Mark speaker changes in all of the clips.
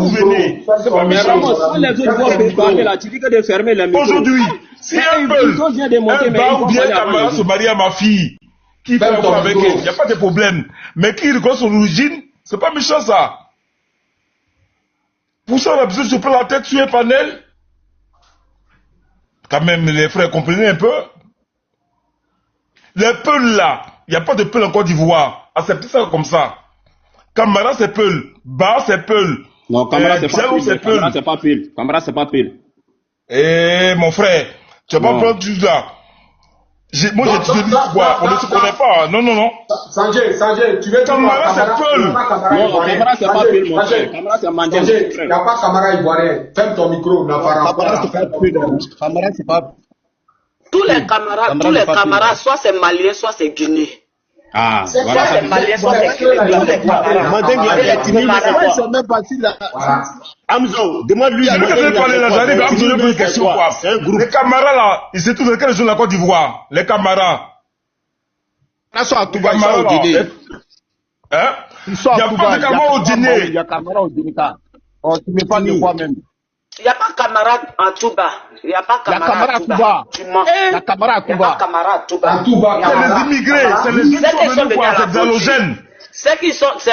Speaker 1: vous venez. C'est pas méchant.
Speaker 2: Les autres vont parler là, tu dis que de fermer les micros.
Speaker 1: Aujourd'hui, si un bar ou bien Camara se marie à ma fille, qui fait encore avec elle, il n'y a pas de problème. Mais qui reconnaît son origine, c'est pas méchant ça. Pour ça, on a besoin de se prendre la tête sur un panel. Quand même, les frères, comprenez un peu. Les peuls là, il n'y a pas de peuls en Côte d'Ivoire. Acceptez ça comme ça. Camara c'est peul, Bar c'est peul.
Speaker 2: Non, Camara c'est pas peul. Camara c'est pas peul. Camara c'est pas peul.
Speaker 1: Eh mon frère, tu vas pas prendre tout là. Moi j'ai dit quoi, on ne se connaît pas. Non.
Speaker 3: Sanjay, tu veux
Speaker 1: Camara c'est peul.
Speaker 2: Non, Camara c'est pas peul mon frère. Camara c'est mandien.
Speaker 3: Il n'y a pas Camara ivoirien. Ferme ton micro,
Speaker 4: Camara c'est pas peul. Camara c'est pas.
Speaker 5: Tous les camarades, soit c'est malien, soit c'est guinéen.
Speaker 2: Ah,
Speaker 5: voilà. C'est malien, soit c'est guinéen.
Speaker 4: C'est même facile là. Amzo, demande-lui.
Speaker 1: Les camarades là, ils se trouvent dans quelle région de la Côte d'Ivoire? Les camarades.
Speaker 4: Ils sont à Touba, ils sont au Guinée.
Speaker 1: Hein? Il n'y a pas de camarades au Guinée.
Speaker 4: Il y a camarades au Guinée. On ne met pas de quoi même.
Speaker 5: Il n'y a pas camarade en Touba. Il n'y a pas camarade à Touba. Tu mens.
Speaker 4: La camarade à Touba.
Speaker 5: Il n'y a pas camarade à Touba.
Speaker 1: C'est les immigrés. C'est les immigrés qui sont venus pour ces halogènes.
Speaker 5: C'est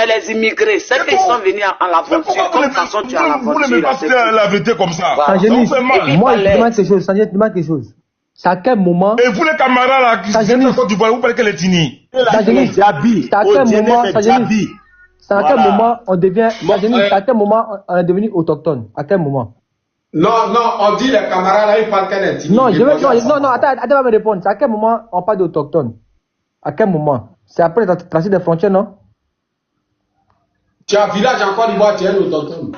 Speaker 5: les immigrés. C'est qui sont venus en l'aventure. Comme façon tu as l'aventure.
Speaker 1: Vous ne m'avez pas la vérité comme ça.
Speaker 6: Ça fait mal. Moi, je demande quelque chose. Sanjay, demande quelque chose. C'est à quel moment.
Speaker 1: Et vous les camarades là, qui sont en Côte d'Ivoire, vous parlez qu'elle est tini.
Speaker 6: C'est à quel moment on devient. C'est à quel moment on est devenu autochtone? À quel moment?
Speaker 3: Non, on dit les camarades là, ils parlent qu'elle est timide.
Speaker 6: Non, attends, me répondre. C'est à quel moment on parle d'autochtone? À quel moment? C'est après la tracé des frontières, non?
Speaker 3: Tu as un village en Côte d'Ivoire, tu es un autochtone.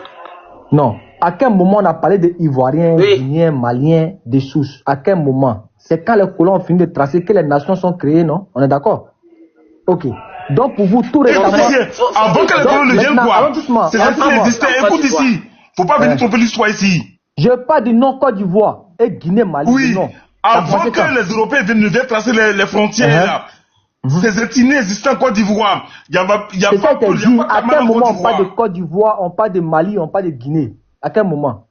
Speaker 6: Non. À quel moment on a parlé des Ivoiriens, Guinéens, Maliens, des Souches? À quel moment? C'est quand les colons ont fini de tracer que les nations sont créées, non? On est d'accord? Ok. Donc pour vous, tout récemment.
Speaker 1: Avant que les colons ne viennent quoi? C'est ça qui existait. Écoute ici. Faut pas venir tromper l'histoire ici.
Speaker 6: Je parle du non-Côte d'Ivoire et Guinée, Mali.
Speaker 1: Oui, non. Avant que les Européens ne viennent tracer les frontières là, ces ethnies existaient en Côte d'Ivoire. Il y a pas
Speaker 6: à quel moment on parle de Côte d'Ivoire, on parle de Mali, on parle de Guinée? À quel moment?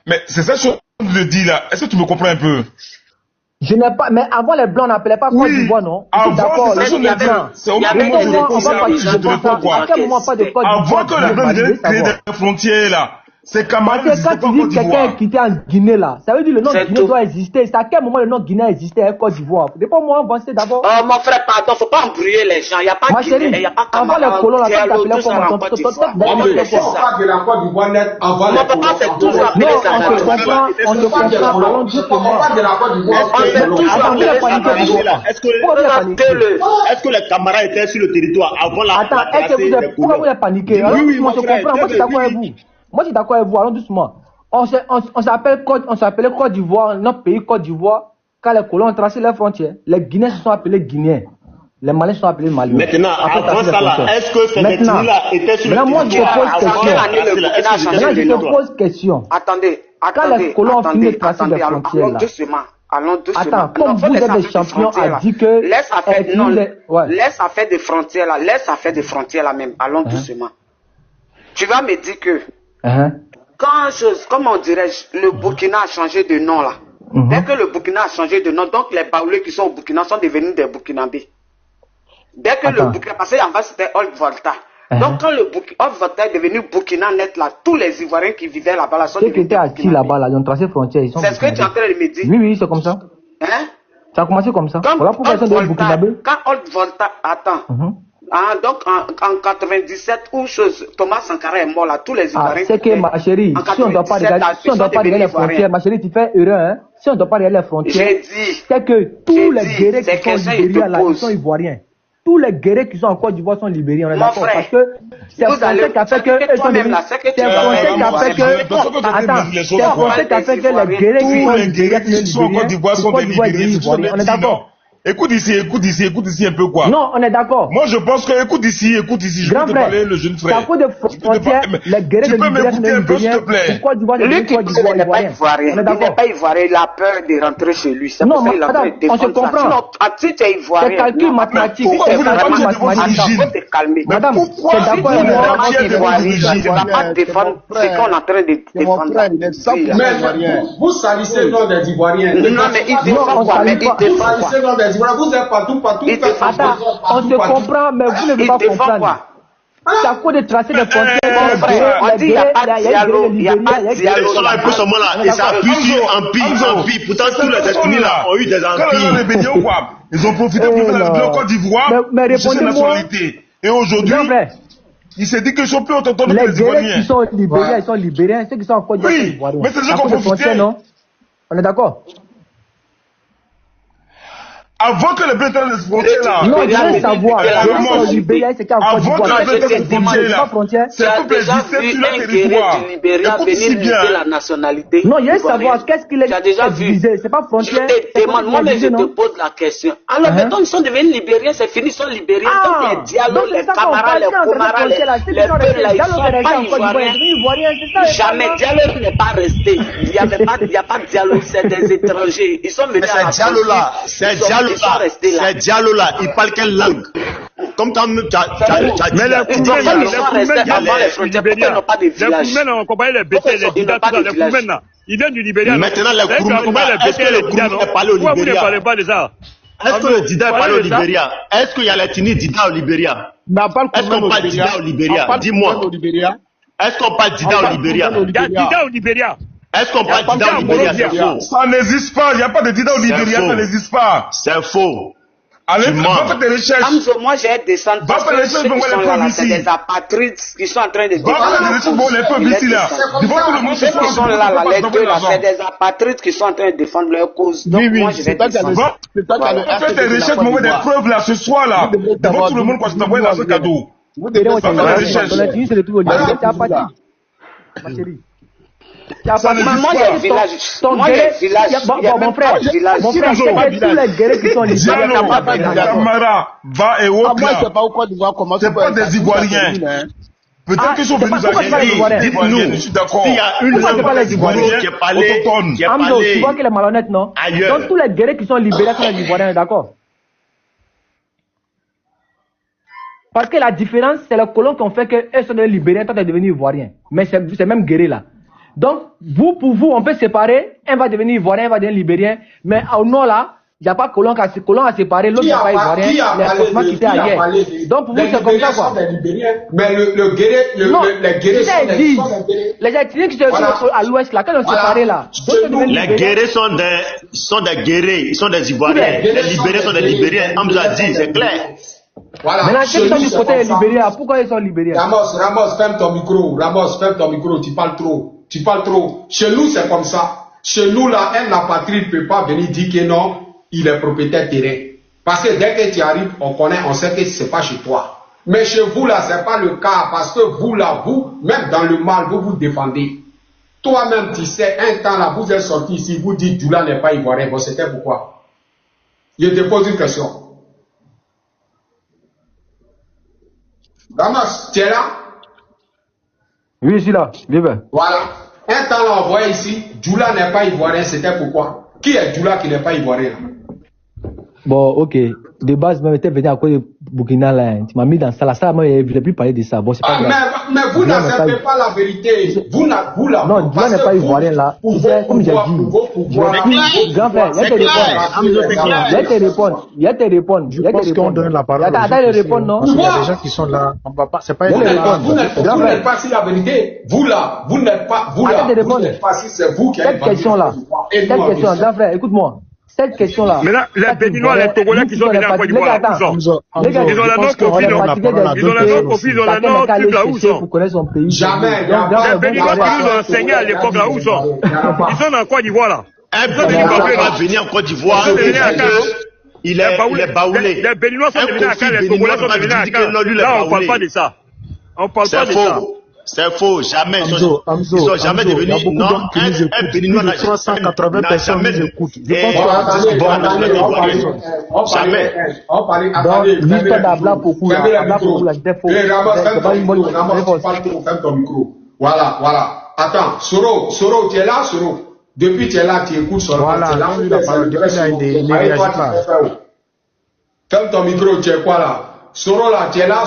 Speaker 1: Mais c'est ça que je te dis là. Est-ce que tu me comprends un peu?
Speaker 6: Je n'ai pas, mais avant les Blancs, on n'appelait pas Côte d'Ivoire, non?
Speaker 1: Avant, c'est les Blancs. C'est au moment où je te réponds quoi.
Speaker 6: À quel moment on parle de Côte d'Ivoire?
Speaker 1: Avant que les Blancs viennent créer des frontières là. C'est Camara qui
Speaker 6: quand tu dis quelqu'un qui était en Guinée là, ça veut dire le nom de Guinée doit exister. C'est à quel moment le nom de Guinée existait en Côte d'Ivoire? Dépend moi avancer d'abord.
Speaker 5: Oh mon frère, pardon, faut pas embrouiller les gens. Il n'y a pas de Guinée, il n'y a pas
Speaker 6: Camara. Avant les colons là, quand t'appelais comment on parle
Speaker 3: de la Côte d'Ivoire net avant les colons.
Speaker 5: On peut toujours appeler ça.
Speaker 6: On se comprend, parlons justement.
Speaker 3: On parle de la Côte d'Ivoire.
Speaker 4: Est-ce que les camarades étaient sur le territoire avant la.
Speaker 6: Attends, pourquoi vous avez paniqué? Oui, moi je comprends. Moi je suis d'accord avec vous. Moi, je suis d'accord avec vous, allons doucement. On s'appelait Côte d'Ivoire, notre pays Côte d'Ivoire, quand les colons ont tracé les frontières. Les Guinéens se sont appelés Guinéens. Les Maliens se sont appelés Maliens.
Speaker 4: Maintenant, avant ça, là, est-ce que ces ethnies-là étaient sur le territoire?
Speaker 6: Moi, je te pose question.
Speaker 5: Attendez.
Speaker 6: Quand les colons ont fini de tracer les frontières, là.
Speaker 5: Allons doucement.
Speaker 6: Attends, comme vous êtes des champions, a dit que.
Speaker 5: Laisse affaire des frontières là. Laisse affaire des frontières là même. Allons doucement. Tu vas me dire que. Comment dirais-je, le Burkina a changé de nom là. Dès que le Burkina a changé de nom, donc les Baoulés qui sont au Burkina sont devenus des Burkinabés. Dès que le Burkina, parce qu'en bas c'était Old Volta. Donc quand le Old Volta est devenu Burkina net là, tous les Ivoiriens qui vivaient là-bas là sont devenus.
Speaker 6: Ceux qui étaient assis là-bas là, ils ont tracé frontière.
Speaker 5: C'est ce que tu es en train de me dire.
Speaker 6: Oui, c'est comme ça.
Speaker 5: Hein?
Speaker 6: Ça a commencé comme ça. Voilà pourquoi ils sont devenus Burkinabés.
Speaker 5: Quand Old Volta, attends. Donc en 97 où Thomas Sankara est mort là, tous les Ivoiriens.
Speaker 6: C'est que ma chérie, si on ne doit pas regarder les frontières, ma chérie, tu fais erreur, hein. Si on ne doit pas regarder les frontières, c'est que tous les guerriers qui sont libériens là, ils sont ivoiriens. Tous les guerriers qui sont en Côte d'Ivoire sont libériens, on est d'accord. Parce que c'est Français qui a fait que. C'est Français qui a fait que. Attends, c'est Français qui a fait que les guerriers qui sont libériens sont libériens. On est d'accord.
Speaker 1: Écoute ici un peu quoi.
Speaker 6: Non, on est d'accord.
Speaker 1: Moi, je pense que, écoute ici, je peux te parler, le jeune frère.
Speaker 6: C'est à cause de frontières, les guerriers de
Speaker 1: Libéria sont libériens.
Speaker 6: Pourquoi Côte d'Ivoire,
Speaker 5: lui qui n'est pas ivoirien, il n'est pas ivoirien, il a peur de rentrer chez lui. C'est pour ça qu'il est en train de défendre ça.
Speaker 6: On se comprend.
Speaker 5: Si tu es ivoirien,
Speaker 6: c'est calcul mathématique.
Speaker 1: C'est calcul mathématique.
Speaker 5: Faut te calmer.
Speaker 6: Madame,
Speaker 5: c'est d'accord avec moi. Tu ne vas pas défendre ce qu'on est en train de défendre.
Speaker 3: Mais vous salissez le nom des Ivoiriens.
Speaker 5: Non, mais il défend quoi? Mais il défend quoi?
Speaker 3: Vous êtes partout.
Speaker 6: Attends, on se comprend, mais vous ne voulez pas comprendre. C'est à cause de tracer des frontières.
Speaker 5: On dit il n'y a pas de dialogue. Il n'y a pas de dialogue.
Speaker 4: Ils sont là un peu seulement là. Et ça appuie sur empire. Pourtant, tous les ethnies là ont eu des empires.
Speaker 1: Ils ont profité pour faire la Côte d'Ivoire.
Speaker 6: Mais répondez-moi.
Speaker 1: Et aujourd'hui, il s'est dit que je suis plus autochtone que les Ivoiriens.
Speaker 6: Les guerriers qui sont libériens, ils sont libériens. Ceux qui sont en Côte d'Ivoire, ils sont ivoiriens.
Speaker 1: Mais c'est ça qu'on profite.
Speaker 6: Non? On est d'accord?
Speaker 1: Avant que les Bretons les frontières là.
Speaker 6: Non, je veux savoir. Le Libéria, c'est qu'en Côte d'Ivoire.
Speaker 1: Avant que les Bretons les frontières, c'est pour exister sur le territoire.
Speaker 5: Du Libéria venir viser la nationalité.
Speaker 6: Non, je veux savoir qu'est-ce qu'il est
Speaker 5: déjà vu.
Speaker 6: C'est pas frontière.
Speaker 5: Je te demande, moi, mais je te pose la question. Alors, maintenant, ils sont devenus libériens, c'est fini, ils sont libériens. Donc, les dialogues, les camarades, les comarades, les peuples là, ils sont pas ivoiriens. Jamais dialogue n'est pas resté. Il n'y a pas de dialogue, c'est des étrangers. Ils sont venus à la frontière.
Speaker 4: C'est Diallo là, il parle quelle langue? Comme quand même,
Speaker 2: mais les
Speaker 5: Koumènes n'ont pas de village.
Speaker 2: Les Koumènes ont accompagné les bêtises, les Koumènes là. Ils viennent du Libéria.
Speaker 4: Maintenant, les Koumènes, est-ce que les Koumènes parlent au Libéria?
Speaker 2: Pourquoi vous ne parlez pas de ça?
Speaker 4: Est-ce que le Dida parle au Libéria? Est-ce qu'il y a l'ethnie Dida au Libéria? Est-ce qu'on parle Dida au Libéria? Dis-moi. Est-ce qu'on parle Dida au Libéria?
Speaker 2: Il y a Dida au Libéria.
Speaker 4: Est-ce qu'on parle Dida au Libéria? C'est faux.
Speaker 1: Ça n'existe pas. Il n'y a pas de Dida au Libéria. Ça n'existe pas.
Speaker 4: C'est faux.
Speaker 1: Allez, va faire tes recherches.
Speaker 5: Moi, j'ai descendu.
Speaker 1: Va faire les recherches pour voir les peuples ici.
Speaker 5: C'est des apatrides qui sont en train de
Speaker 1: défendre. Va faire les recherches pour les peuples ici là. Devant tout le monde,
Speaker 5: ceux qui sont là, les deux là, c'est des apatrides qui sont en train de défendre leur cause. Donc, moi, je vais descendre.
Speaker 1: Va faire tes recherches pour voir des preuves là ce soir là. Devant tout le monde, quand je t'envoie dans ce cadeau.
Speaker 6: Vous devez faire des recherches. C'est le tout au Libéria. C'est apatride. Ma chérie.
Speaker 5: Moi, j'ai un village.
Speaker 6: Mon frère, c'est tous les guerriers qui sont libérés.
Speaker 1: Camara, va et autres.
Speaker 7: Moi, je sais pas au Côte d'Ivoire comment
Speaker 1: c'est pas des Ivoiriens. Peut-être qu'ils sont venus à
Speaker 4: dites-nous, je suis d'accord. S'il y a une langue qui est parlée,
Speaker 6: tu vois qu'il est malhonnête, non? Donc tous les guerriers qui sont libérés sont les Ivoiriens, d'accord? Parce que la différence, c'est les colons qui ont fait qu'eux sont devenus libériens, toi tu es devenu ivoirien. Mais c'est même guerrier là. Donc, pour vous, on peut séparer, un va devenir ivoirien, un va devenir libérien, mais au nord là, il n'y a pas colon à séparer, l'autre n'est pas ivoirien, il y a forcément quitté ailleurs. Donc, pour vous, c'est comme ça quoi.
Speaker 3: Mais le guerrier, les guerriers sont des guerriers.
Speaker 6: Les ethnies qui sont à l'ouest là, quand on séparé là,
Speaker 4: les guerriers sont des guerriers, ils sont des ivoiriens. Les libérés sont des libériens, Hamza a dit, c'est clair.
Speaker 3: Voilà.
Speaker 6: Maintenant, ceux qui sont du côté des Libériens, pourquoi ils sont libériens?
Speaker 3: Ramos, ferme ton micro, tu parles trop. Chez nous, c'est comme ça. Chez nous, là, un apatride ne peut pas venir dire que non, il est propriétaire terrain. Parce que dès que tu arrives, on sait que ce n'est pas chez toi. Mais chez vous, là, ce n'est pas le cas. Parce que vous, là, même dans le mal, vous vous défendez. Toi-même, tu sais, un temps, là, vous êtes sorti ici, vous dites, Djoula n'est pas ivoirien. Bon, c'était pourquoi? Je te pose une question. Ramos, tu es là?
Speaker 6: Oui, je suis là. Vive.
Speaker 3: Voilà. Un temps, là, on voyait ici, Djoula n'est pas ivoirien, c'était pourquoi? Qui est Djoula qui n'est pas ivoirien?
Speaker 6: Bon, ok. De base, même était venu à cause de Burkina là. Tu m'as mis dans ça. Là, ça, moi, je ne voulais plus parler de ça. Bon, c'est pas grave.
Speaker 3: Mais vous n'acceptez pas la vérité. Vous là.
Speaker 6: Non, Djoula n'est pas ivoirien là. Comme j'ai dit. Grand frère, il y a te répondre.
Speaker 7: Je pense qu'on donne la parole.
Speaker 6: Attends, il répond, non?
Speaker 7: Il y a des gens qui sont là. On va pas. C'est pas
Speaker 3: vous n'êtes pas si la vérité. Vous là, vous n'êtes pas. Vous n'êtes pas si c'est vous qui avez.
Speaker 6: Cette question là, grand frère, écoute-moi. Cette question-là.
Speaker 2: Mais là, les Béninois, les Togolais qui sont venus à Côte d'Ivoire, ils ont la Nord Kofi, ils ont la Nord Kofi, ils ont la Nord Sud, là où ils sont.
Speaker 3: Jamais.
Speaker 2: Les Béninois qui nous ont enseigné à l'époque, là où ils sont. Ils sont en Côte d'Ivoire, là.
Speaker 4: Un Béninois va venir en Côte d'Ivoire. Il est baoulé.
Speaker 2: Les Béninois sont devenus à Cannes, les Togolais sont devenus à Cannes. Là, on ne parle pas de ça. On ne parle pas de ça.
Speaker 4: C'est faux, jamais. Ils sont jamais devenus. Non, un Béninois n'a
Speaker 7: 380 personnes nous écoutent.
Speaker 4: Jamais.
Speaker 3: On parlait. Attendez. Ferme ton micro. Voilà. Attends, Soro, tu es là, Soro. Depuis tu es là, tu écoutes Soro.
Speaker 7: Voilà,
Speaker 3: ferme ton micro, tu es quoi là? Soro là, tu es là.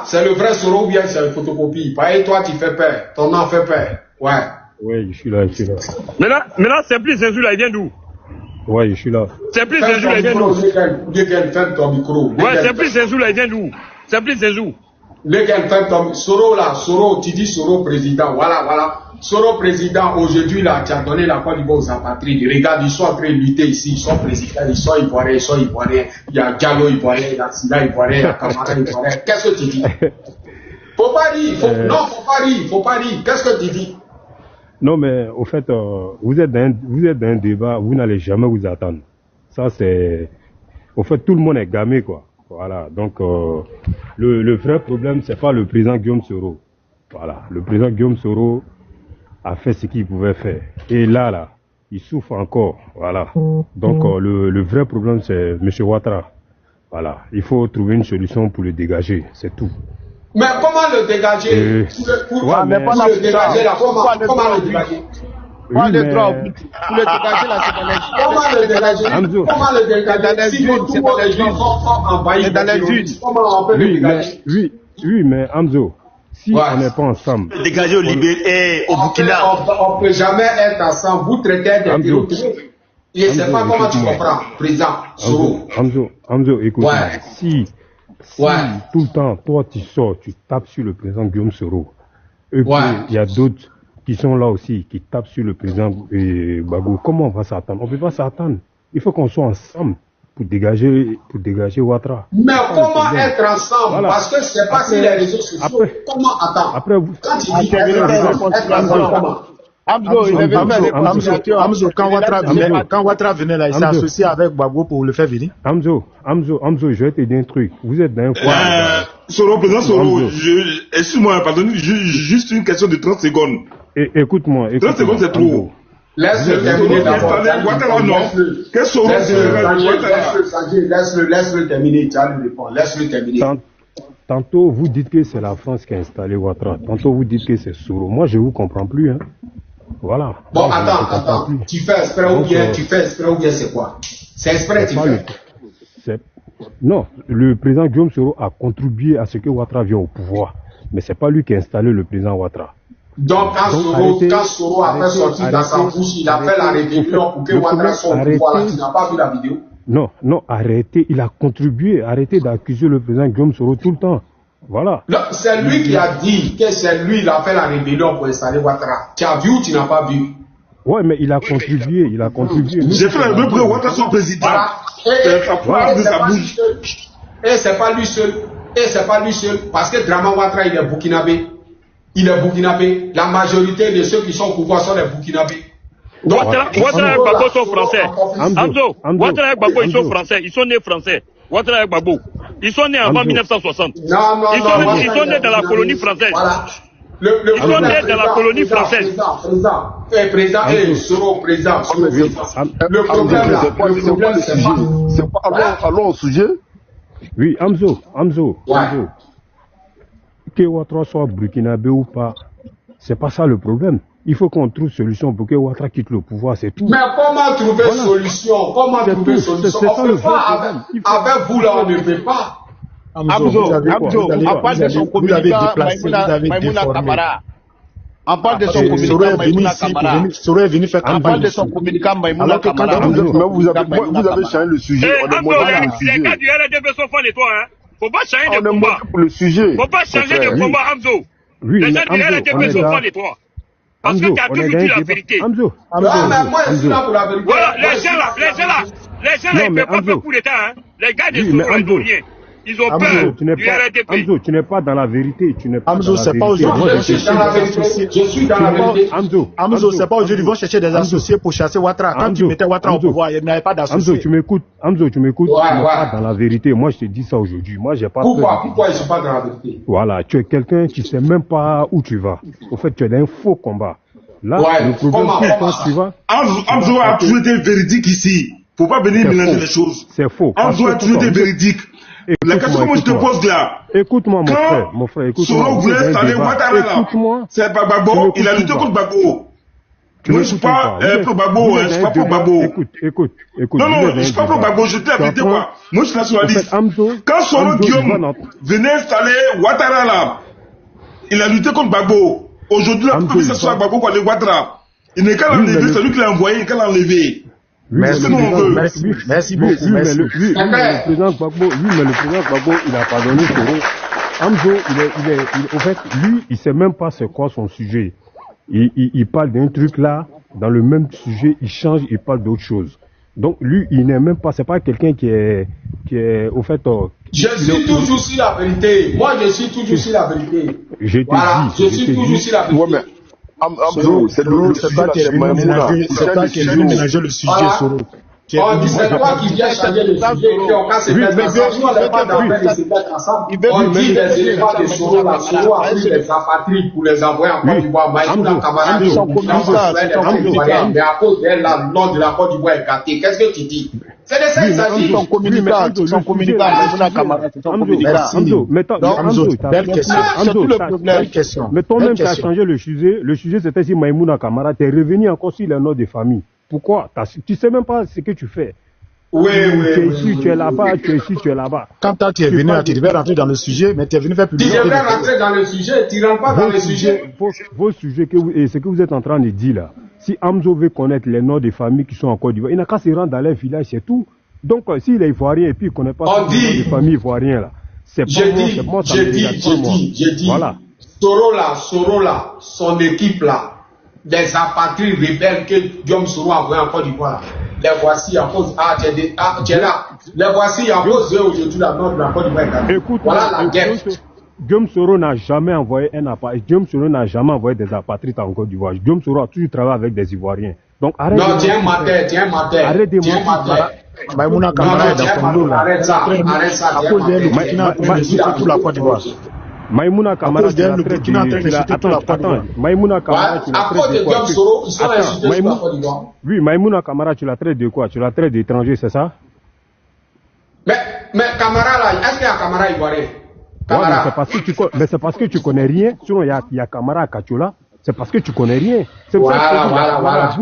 Speaker 3: C'est le vrai Soro ou bien c'est une photocopie? Pareil, toi, tu fais peur. Ton nom fait peur. Ouais.
Speaker 2: Ouais, je suis là.
Speaker 8: Maintenant, c'est plus Zenzou là, il vient d'où?
Speaker 2: Ouais, je suis là.
Speaker 8: C'est plus Zenzou là, il vient d'où?
Speaker 3: Ferme ton micro.
Speaker 8: Ouais, c'est plus Zenzou là, il vient d'où? C'est plus Zenzou.
Speaker 3: Ferme ton micro. Soro là, tu dis Soro président. Voilà. Soro président, aujourd'hui là, tu as donné la Côte d'Ivoire aux apatrides. Regarde, ils sont en train de lutter ici, ils sont présidents, ils sont ivoiriens. Il y a Diallo ivoirien, il y a Sida ivoirien, il y a Kamara ivoirien. Qu'est-ce que tu dis? Faut pas rire. Qu'est-ce que tu dis?
Speaker 2: Non, mais au fait, vous êtes dans un débat, vous n'allez jamais vous attendre. Ça, c'est... Au fait, tout le monde est gamé, quoi. Voilà. Donc, le vrai problème, c'est pas le président Guillaume Soro. Voilà. Le président Guillaume Soro a fait ce qu'il pouvait faire. Et là, il souffre encore. Voilà. Donc, le vrai problème, c'est M. Ouattara. Voilà. Il faut trouver une solution pour le dégager. C'est tout.
Speaker 3: Mais comment le dégager? Comment le dégager?
Speaker 7: Pas le droit au but. Pour le dégager là, c'est dans les
Speaker 3: Comment le dégager? Si tous les gens sont envahis
Speaker 7: dans les villes.
Speaker 3: Comment on peut le dégager?
Speaker 2: Oui, mais Hamzo, si on n'est pas ensemble.
Speaker 4: Dégager au Libéria, au Burkina.
Speaker 3: On peut jamais être ensemble. Vous traitez des terroristes. Je ne sais pas comment tu comprends, président Soro.
Speaker 2: Hamzo, écoute, si tout le temps, toi tu sors, tu tapes sur le président Guillaume Soro, et puis il y a d'autres qui sont là aussi, qui tapent sur le président Gbagbo, comment on va s'attendre? On ne peut pas s'attendre. Il faut qu'on soit ensemble pour dégager Ouattara.
Speaker 3: Mais comment être ensemble? Voilà. Parce que c'est pas sur les réseaux sociaux. Comment attendre? Quand tu dis être ensemble, comment?
Speaker 7: Hamzo, quand Ouattara venait là, il s'est associé avec Gbagbo pour le faire venir.
Speaker 2: Hamzo, je vais te dire un truc. Vous êtes dans un coin.
Speaker 1: Soro, président Soro, excuse-moi, pardon, juste une question de 30 secondes.
Speaker 2: Écoute-moi.
Speaker 1: 30 secondes, c'est trop.
Speaker 3: Laisse-le terminer d'abord. Laisse-le terminer, tu as le répondre. Laisse-le terminer.
Speaker 2: Tantôt, vous dites que c'est la France qui a installé Ouattara. Tantôt, vous dites que c'est Soro. Moi, je ne vous comprends plus. Hein. Voilà.
Speaker 3: Bon, attends. Tu fais exprès ou bien c'est quoi? C'est exprès, tu fais.
Speaker 2: Non, le président Guillaume Soro a contribué à ce que Ouattara vienne au pouvoir. Mais ce n'est pas lui qui a installé le président Ouattara.
Speaker 3: Donc, quand Soro a fait sortir dans sa bouche, il a fait la rébellion pour que Ouattara soit au pouvoir. Tu n'as pas vu la vidéo?
Speaker 2: Non, arrêtez. Il a contribué. Arrêtez d'accuser le président Guillaume Soro tout le temps. Voilà.
Speaker 3: C'est lui qui a dit que c'est lui qui a fait la rébellion pour installer Ouattara. Tu as vu ou tu n'as pas vu?
Speaker 2: Ouais, mais il a contribué.
Speaker 1: J'ai fait la rébellion pour que Ouattara soit président.
Speaker 3: Et c'est pas lui seul. Parce que Draman Ouattara, il est burkinabé. La majorité de ceux qui sont au pouvoir sont les burkinabés.
Speaker 8: Ouattara et Gbagbo sont français. Hamzo, Ouattara et Gbagbo, ils sont français. Ils sont nés français. Ouattara et Gbagbo. Ils sont nés avant 1960. Ils sont nés dans la colonie française. Ils sont nés dans la colonie française.
Speaker 3: Le problème,
Speaker 9: c'est pas. Allons au sujet.
Speaker 2: Oui, Hamzo. Que Ouattara soit burkinabé ou pas, c'est pas ça le problème. Il faut qu'on trouve solution pour que Ouattara quitte le pouvoir, c'est tout.
Speaker 3: Mais comment trouver solution? On ne peut pas. Avec vous là, on ne peut pas.
Speaker 7: Hamzo, on parle de son communicant Maïmouna Kamara. On parle de son communicant Maïmouna Kamara. Soro est venu faire
Speaker 9: campagne.
Speaker 7: On parle de son communicant Maïmouna Kamara.
Speaker 9: Vous avez changé le sujet.
Speaker 8: Les gars du RDB sont fans de toi, hein. Faut pas changer de combat.
Speaker 9: Pour le sujet.
Speaker 8: Faut pas changer de combat, Hamzo. Les gens du RDB sont fans de toi. Parce que tu as toujours dit la vérité.
Speaker 3: Moi, je suis là pour la vérité.
Speaker 8: Voilà, les gens là, ils ne peuvent pas faire coup d'état, hein. Les gars de Soro, ils n'ont rien. Ils ont peur du RDP.
Speaker 2: Amzo, tu n'es pas dans la vérité.
Speaker 7: Amzo, c'est pas aujourd'hui.
Speaker 3: Je suis dans la vérité.
Speaker 7: Amzo, c'est pas aujourd'hui. Ils vont chercher des associés pour chasser Ouattara. Quand tu mettais Ouattara au pouvoir, il n'y avait pas d'associés.
Speaker 2: Amzo, tu m'écoutes. Tu n'es pas dans la vérité. Moi, je te dis ça aujourd'hui. Moi, j'ai pas
Speaker 3: Pourquoi ils ne sont pas dans la vérité?
Speaker 2: Voilà, tu es quelqu'un qui ne sait même pas où tu vas. Au fait, tu es dans un faux combat. Là, le problème, c'est quand tu vas.
Speaker 1: Amzo a toujours été véridique ici. Faut pas venir mélanger les choses.
Speaker 2: C'est faux.
Speaker 1: Amzo a toujours été véridique. La question que moi je te pose là.
Speaker 2: Écoute-moi, mon frère, écoute-moi.
Speaker 1: Soro voulait installer Ouattara là. C'est pas Gbagbo, il a lutté contre Gbagbo. Moi, je suis pas pro Gbagbo, je suis pas pro Gbagbo.
Speaker 2: Écoute.
Speaker 1: Non, je suis pas pro Gbagbo, je te la vérité quoi. Moi, je suis nationaliste. Quand Soro Guillaume venait installer Ouattara là, il a lutté contre Gbagbo. Aujourd'hui, la police est sur Gbagbo pour aller Ouattara. Il n'est qu'à l'enlever, c'est lui qui l'a envoyé, il n'est qu'à l'enlever.
Speaker 7: Merci beaucoup.
Speaker 2: Le président Gbagbo, il a pardonné Soro. Amzo, au fait, lui, il sait même pas c'est quoi son sujet. Il parle d'un truc là, dans le même sujet, il change, il parle d'autre chose. Donc lui, il n'est même pas, c'est pas quelqu'un qui est, au fait.
Speaker 3: Je suis toujours sur la vérité. Moi, je suis toujours sur la vérité.
Speaker 2: Je
Speaker 3: suis toujours sur la vérité.
Speaker 9: Amzo, c'est toi qui es venu mélanger le sujet, Soro.
Speaker 3: On dit c'est toi qui viens changer le sujet, on casse les mettre ensemble. Nous, on n'est pas dans de se mettre ensemble. On dit les éléments de Soro, là, Soro a pris les apatrides pour les envoyer en Côte d'Ivoire. Maïmouna Camara, mais à cause d'elle, là, le nom de la Côte d'Ivoire est gâté. Qu'est-ce que tu dis? C'est de ça qu'il s'agit.
Speaker 7: Son communicant, Maïmouna Camara, c'est son communicant. Amzo, belle question. Surtout le problème, question.
Speaker 2: Mais toi-même, tu as changé le sujet. Le sujet, c'était si Maïmouna Camara, tu es revenu encore sur le nom de famille. Pourquoi? Tu sais même pas ce que tu fais.
Speaker 3: Oui.
Speaker 2: Tu es ici, tu es là-bas, tu es ici, tu es là-bas.
Speaker 7: Quand tu es venu, tu devais rentrer dans le sujet, mais tu es venu faire publicité.
Speaker 3: Tu devais rentrer dans le sujet, tu ne rentres pas dans le sujet.
Speaker 2: Vos sujets, et ce que vous êtes en train de dire là, si Amzo veut connaître les noms des familles qui sont en Côte d'Ivoire, il n'a qu'à se rendre dans leur village, c'est tout. Donc, s'il est ivoirien et puis il ne connaît pas les noms des familles ivoiriennes là, c'est pas moi,
Speaker 3: j'ai dit, voilà. Soro là, son équipe là, des apatrides rebelles que Guillaume Soro a envoyé en Côte d'Ivoire. Les voici à cause. Tu es là. Les voici à cause d'aujourd'hui la nord de la Côte d'Ivoire.
Speaker 2: Écoute,
Speaker 3: voilà la guerre.
Speaker 2: Guillaume Soro n'a jamais envoyé un apatride. Guillaume Soro n'a jamais envoyé des apatrides en Côte d'Ivoire. Guillaume Soro a toujours travaillé avec des Ivoiriens. Donc arrête.
Speaker 3: Non, tiens matin.
Speaker 2: Arrête de mentir.
Speaker 7: Maïmouna Camara est dans ton dos là.
Speaker 3: Arrête ça.
Speaker 7: À cause d'elle, le Burkina insulte toute la Côte d'Ivoire.
Speaker 2: Maïmouna Camara, Maïmouna Camara, tu la traites de quoi? Oui, Maïmouna Camara, tu la traites de quoi? Tu la traites d'étranger, c'est ça?
Speaker 3: Mais Camara là, est-ce qu'il y a Camara ivoirien?
Speaker 2: Mais c'est parce que tu connais rien. Sinon, il y a Camara Kachola. C'est parce que tu connais rien. C'est pour
Speaker 3: voilà.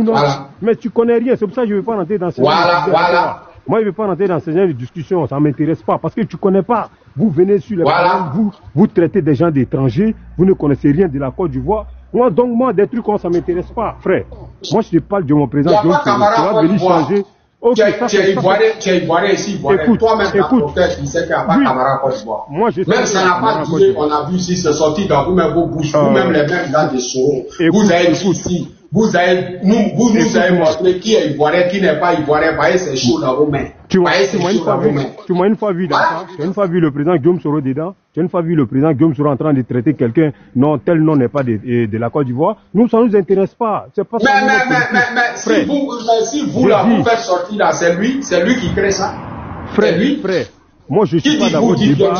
Speaker 2: Mais tu connais rien. C'est pour ça que je ne vais pas rentrer dans ce
Speaker 3: voilà.
Speaker 2: Moi, je ne vais pas rentrer dans ce genre de discussion. Ça ne m'intéresse pas. Parce que tu ne connais pas. Vous venez sur les problèmes, vous traitez des gens d'étrangers. Vous ne connaissez rien de la Côte d'Ivoire. Moi, des trucs comme ça ne m'intéresse pas, frère. Moi, je te parle de mon président. Tu vas venir changer.
Speaker 3: Tu es ivoirien ici, ivoirien. Toi-même, tu sais qu'il n'y a pas Camara Côte d'Ivoire. Même ça n'a pas duré, on a vu ici, c'est sorti dans vous-même vos bouches, vous-même les mêmes gars de Soro. Vous avez dit ici, vous nous avez montré qui est ivoirien, qui n'est pas ivoirien, voyez, c'est chaud dans vos mains. Tu
Speaker 2: m'as une fois vu dans ça. Tu as une fois vu le président Guillaume Soro dedans. Tu as une fois vu le président Guillaume Soro en train de traiter quelqu'un. Non, tel nom n'est pas de la Côte d'Ivoire. Nous, ça ne nous intéresse pas. C'est pas ça.
Speaker 3: Mais si vous là, vous faites sortir là, c'est lui qui crée ça.
Speaker 2: Frère, moi, je suis pas dans votre débat.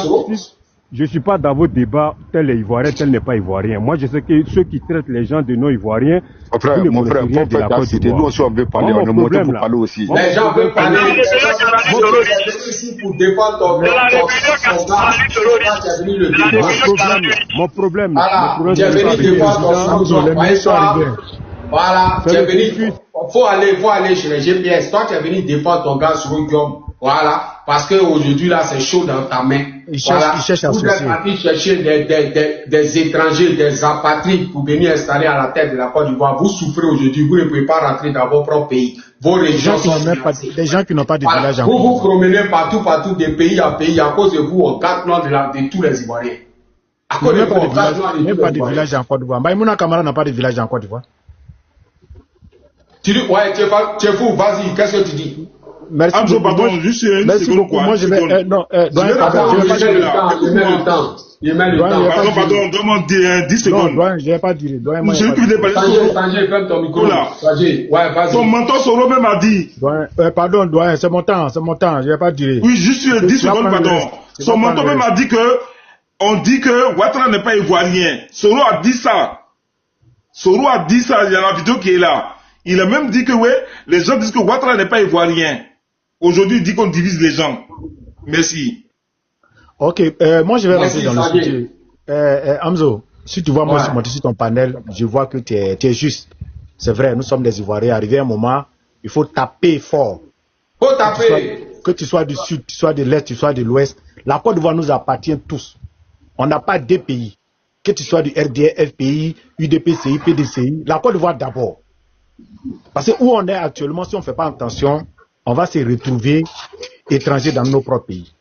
Speaker 2: Je ne suis pas dans votre débat, tel est ivoirien, tel n'est pas ivoirien. Moi, je sais que ceux qui traitent les gens de non-ivoiriens,
Speaker 9: mon frère, nous aussi on veut parler, on est monté pour parler aussi.
Speaker 3: Les gens veulent parler. Ici pour défendre ton
Speaker 2: mon problème.
Speaker 3: Tu es venu défendre ton voilà, tu es venu. Faut aller chez les GPS. Toi, tu es venu défendre ton gars sur Guillaume. Voilà, parce qu'aujourd'hui, là, c'est chaud dans ta main.
Speaker 7: Il cherche à
Speaker 3: vous êtes parti chercher des étrangers, des apatrides pour venir installer à la tête de la Côte d'Ivoire. Vous souffrez aujourd'hui, vous ne pouvez pas rentrer dans vos propres pays. Vos régions sont
Speaker 7: des gens qui n'ont pas de village en
Speaker 3: Côte d'Ivoire. Vous promenez partout, de pays à pays, à cause de vous, on gâte l'ordre de tous les Ivoiriens. À cause de vous, on gâte l'ordre de tous les Ivoiriens.
Speaker 7: Il n'y a pas de village en Côte d'Ivoire. Maïmouna Camara n'a pas de village en Côte d'Ivoire.
Speaker 3: Tu dis, ouais, tu es fou, vas-y, qu'est-ce que tu dis?
Speaker 7: Merci
Speaker 1: Amzo,
Speaker 7: beaucoup.
Speaker 1: pardon, juste une
Speaker 7: Merci
Speaker 1: seconde.
Speaker 7: beaucoup. Moi, je vais. Non,
Speaker 1: pardon, demande 10 secondes.
Speaker 7: Non, je vais pas dire.
Speaker 1: Celui qui voulait parler.
Speaker 3: Sanjay, ferme ton micro. Sanjay, ouais, vas-y.
Speaker 1: Ton mentor Soro même a dit.
Speaker 7: Pardon, doyen, c'est mon temps, je vais pas dire.
Speaker 1: Oui, juste 10 secondes, pardon. Son mentor même a dit que, on dit que Ouattara n'est pas ivoirien. Soro a dit ça. Soro a dit ça, il y a la vidéo qui est là. Il a même dit que, ouais, les gens disent que Ouattara n'est pas ivoirien. Aujourd'hui, il dit qu'on divise les gens. Merci.
Speaker 7: Ok, moi je vais rentrer dans le sujet. Amzo, si tu vois moi sur ton panel, je vois que tu es juste. C'est vrai, nous sommes des Ivoiriens. Arrivé un moment, il faut taper fort.
Speaker 3: Faut taper.
Speaker 7: Que tu sois du sud, tu sois de l'est, tu sois de l'ouest. La Côte d'Ivoire nous appartient tous. On n'a pas deux pays. Que tu sois du RDR, FPI, UDPCI, PDCI. La Côte d'Ivoire d'abord. Parce que où on est actuellement, si on ne fait pas attention, on va se retrouver étrangers dans nos propres pays.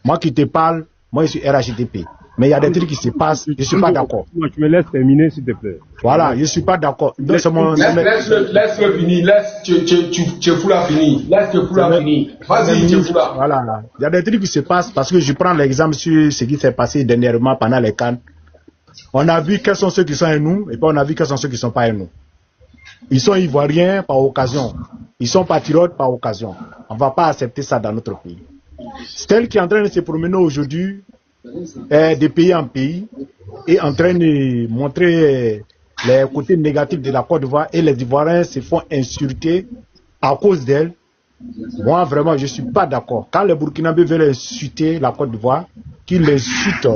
Speaker 7: Moi qui te parle, moi je suis RHDP. Mais il y a des trucs qui se passent, je ne suis pas d'accord.
Speaker 2: Tu me laisses terminer, s'il te plaît.
Speaker 7: Voilà, je ne suis pas d'accord.
Speaker 3: Laisse-le finir, tu fous la finir. Laisse-le fous la finir. Vas-y, tu fous la.
Speaker 7: Voilà, il y a des trucs qui se passent parce que je prends l'exemple sur ce qui s'est passé dernièrement pendant les CAN. On a vu quels sont ceux qui sont à nous et puis on a vu quels sont ceux qui ne sont pas à nous. Ils sont ivoiriens par occasion. Ils sont patriotes par occasion. On ne va pas accepter ça dans notre pays. Celle qui est en train de se promener aujourd'hui de pays en pays et en train de montrer les côtés négatifs de la Côte d'Ivoire et les Ivoiriens se font insulter à cause d'elle. Moi, vraiment, je ne suis pas d'accord. Quand les Burkinabés veulent insulter la Côte d'Ivoire, qu'ils insultent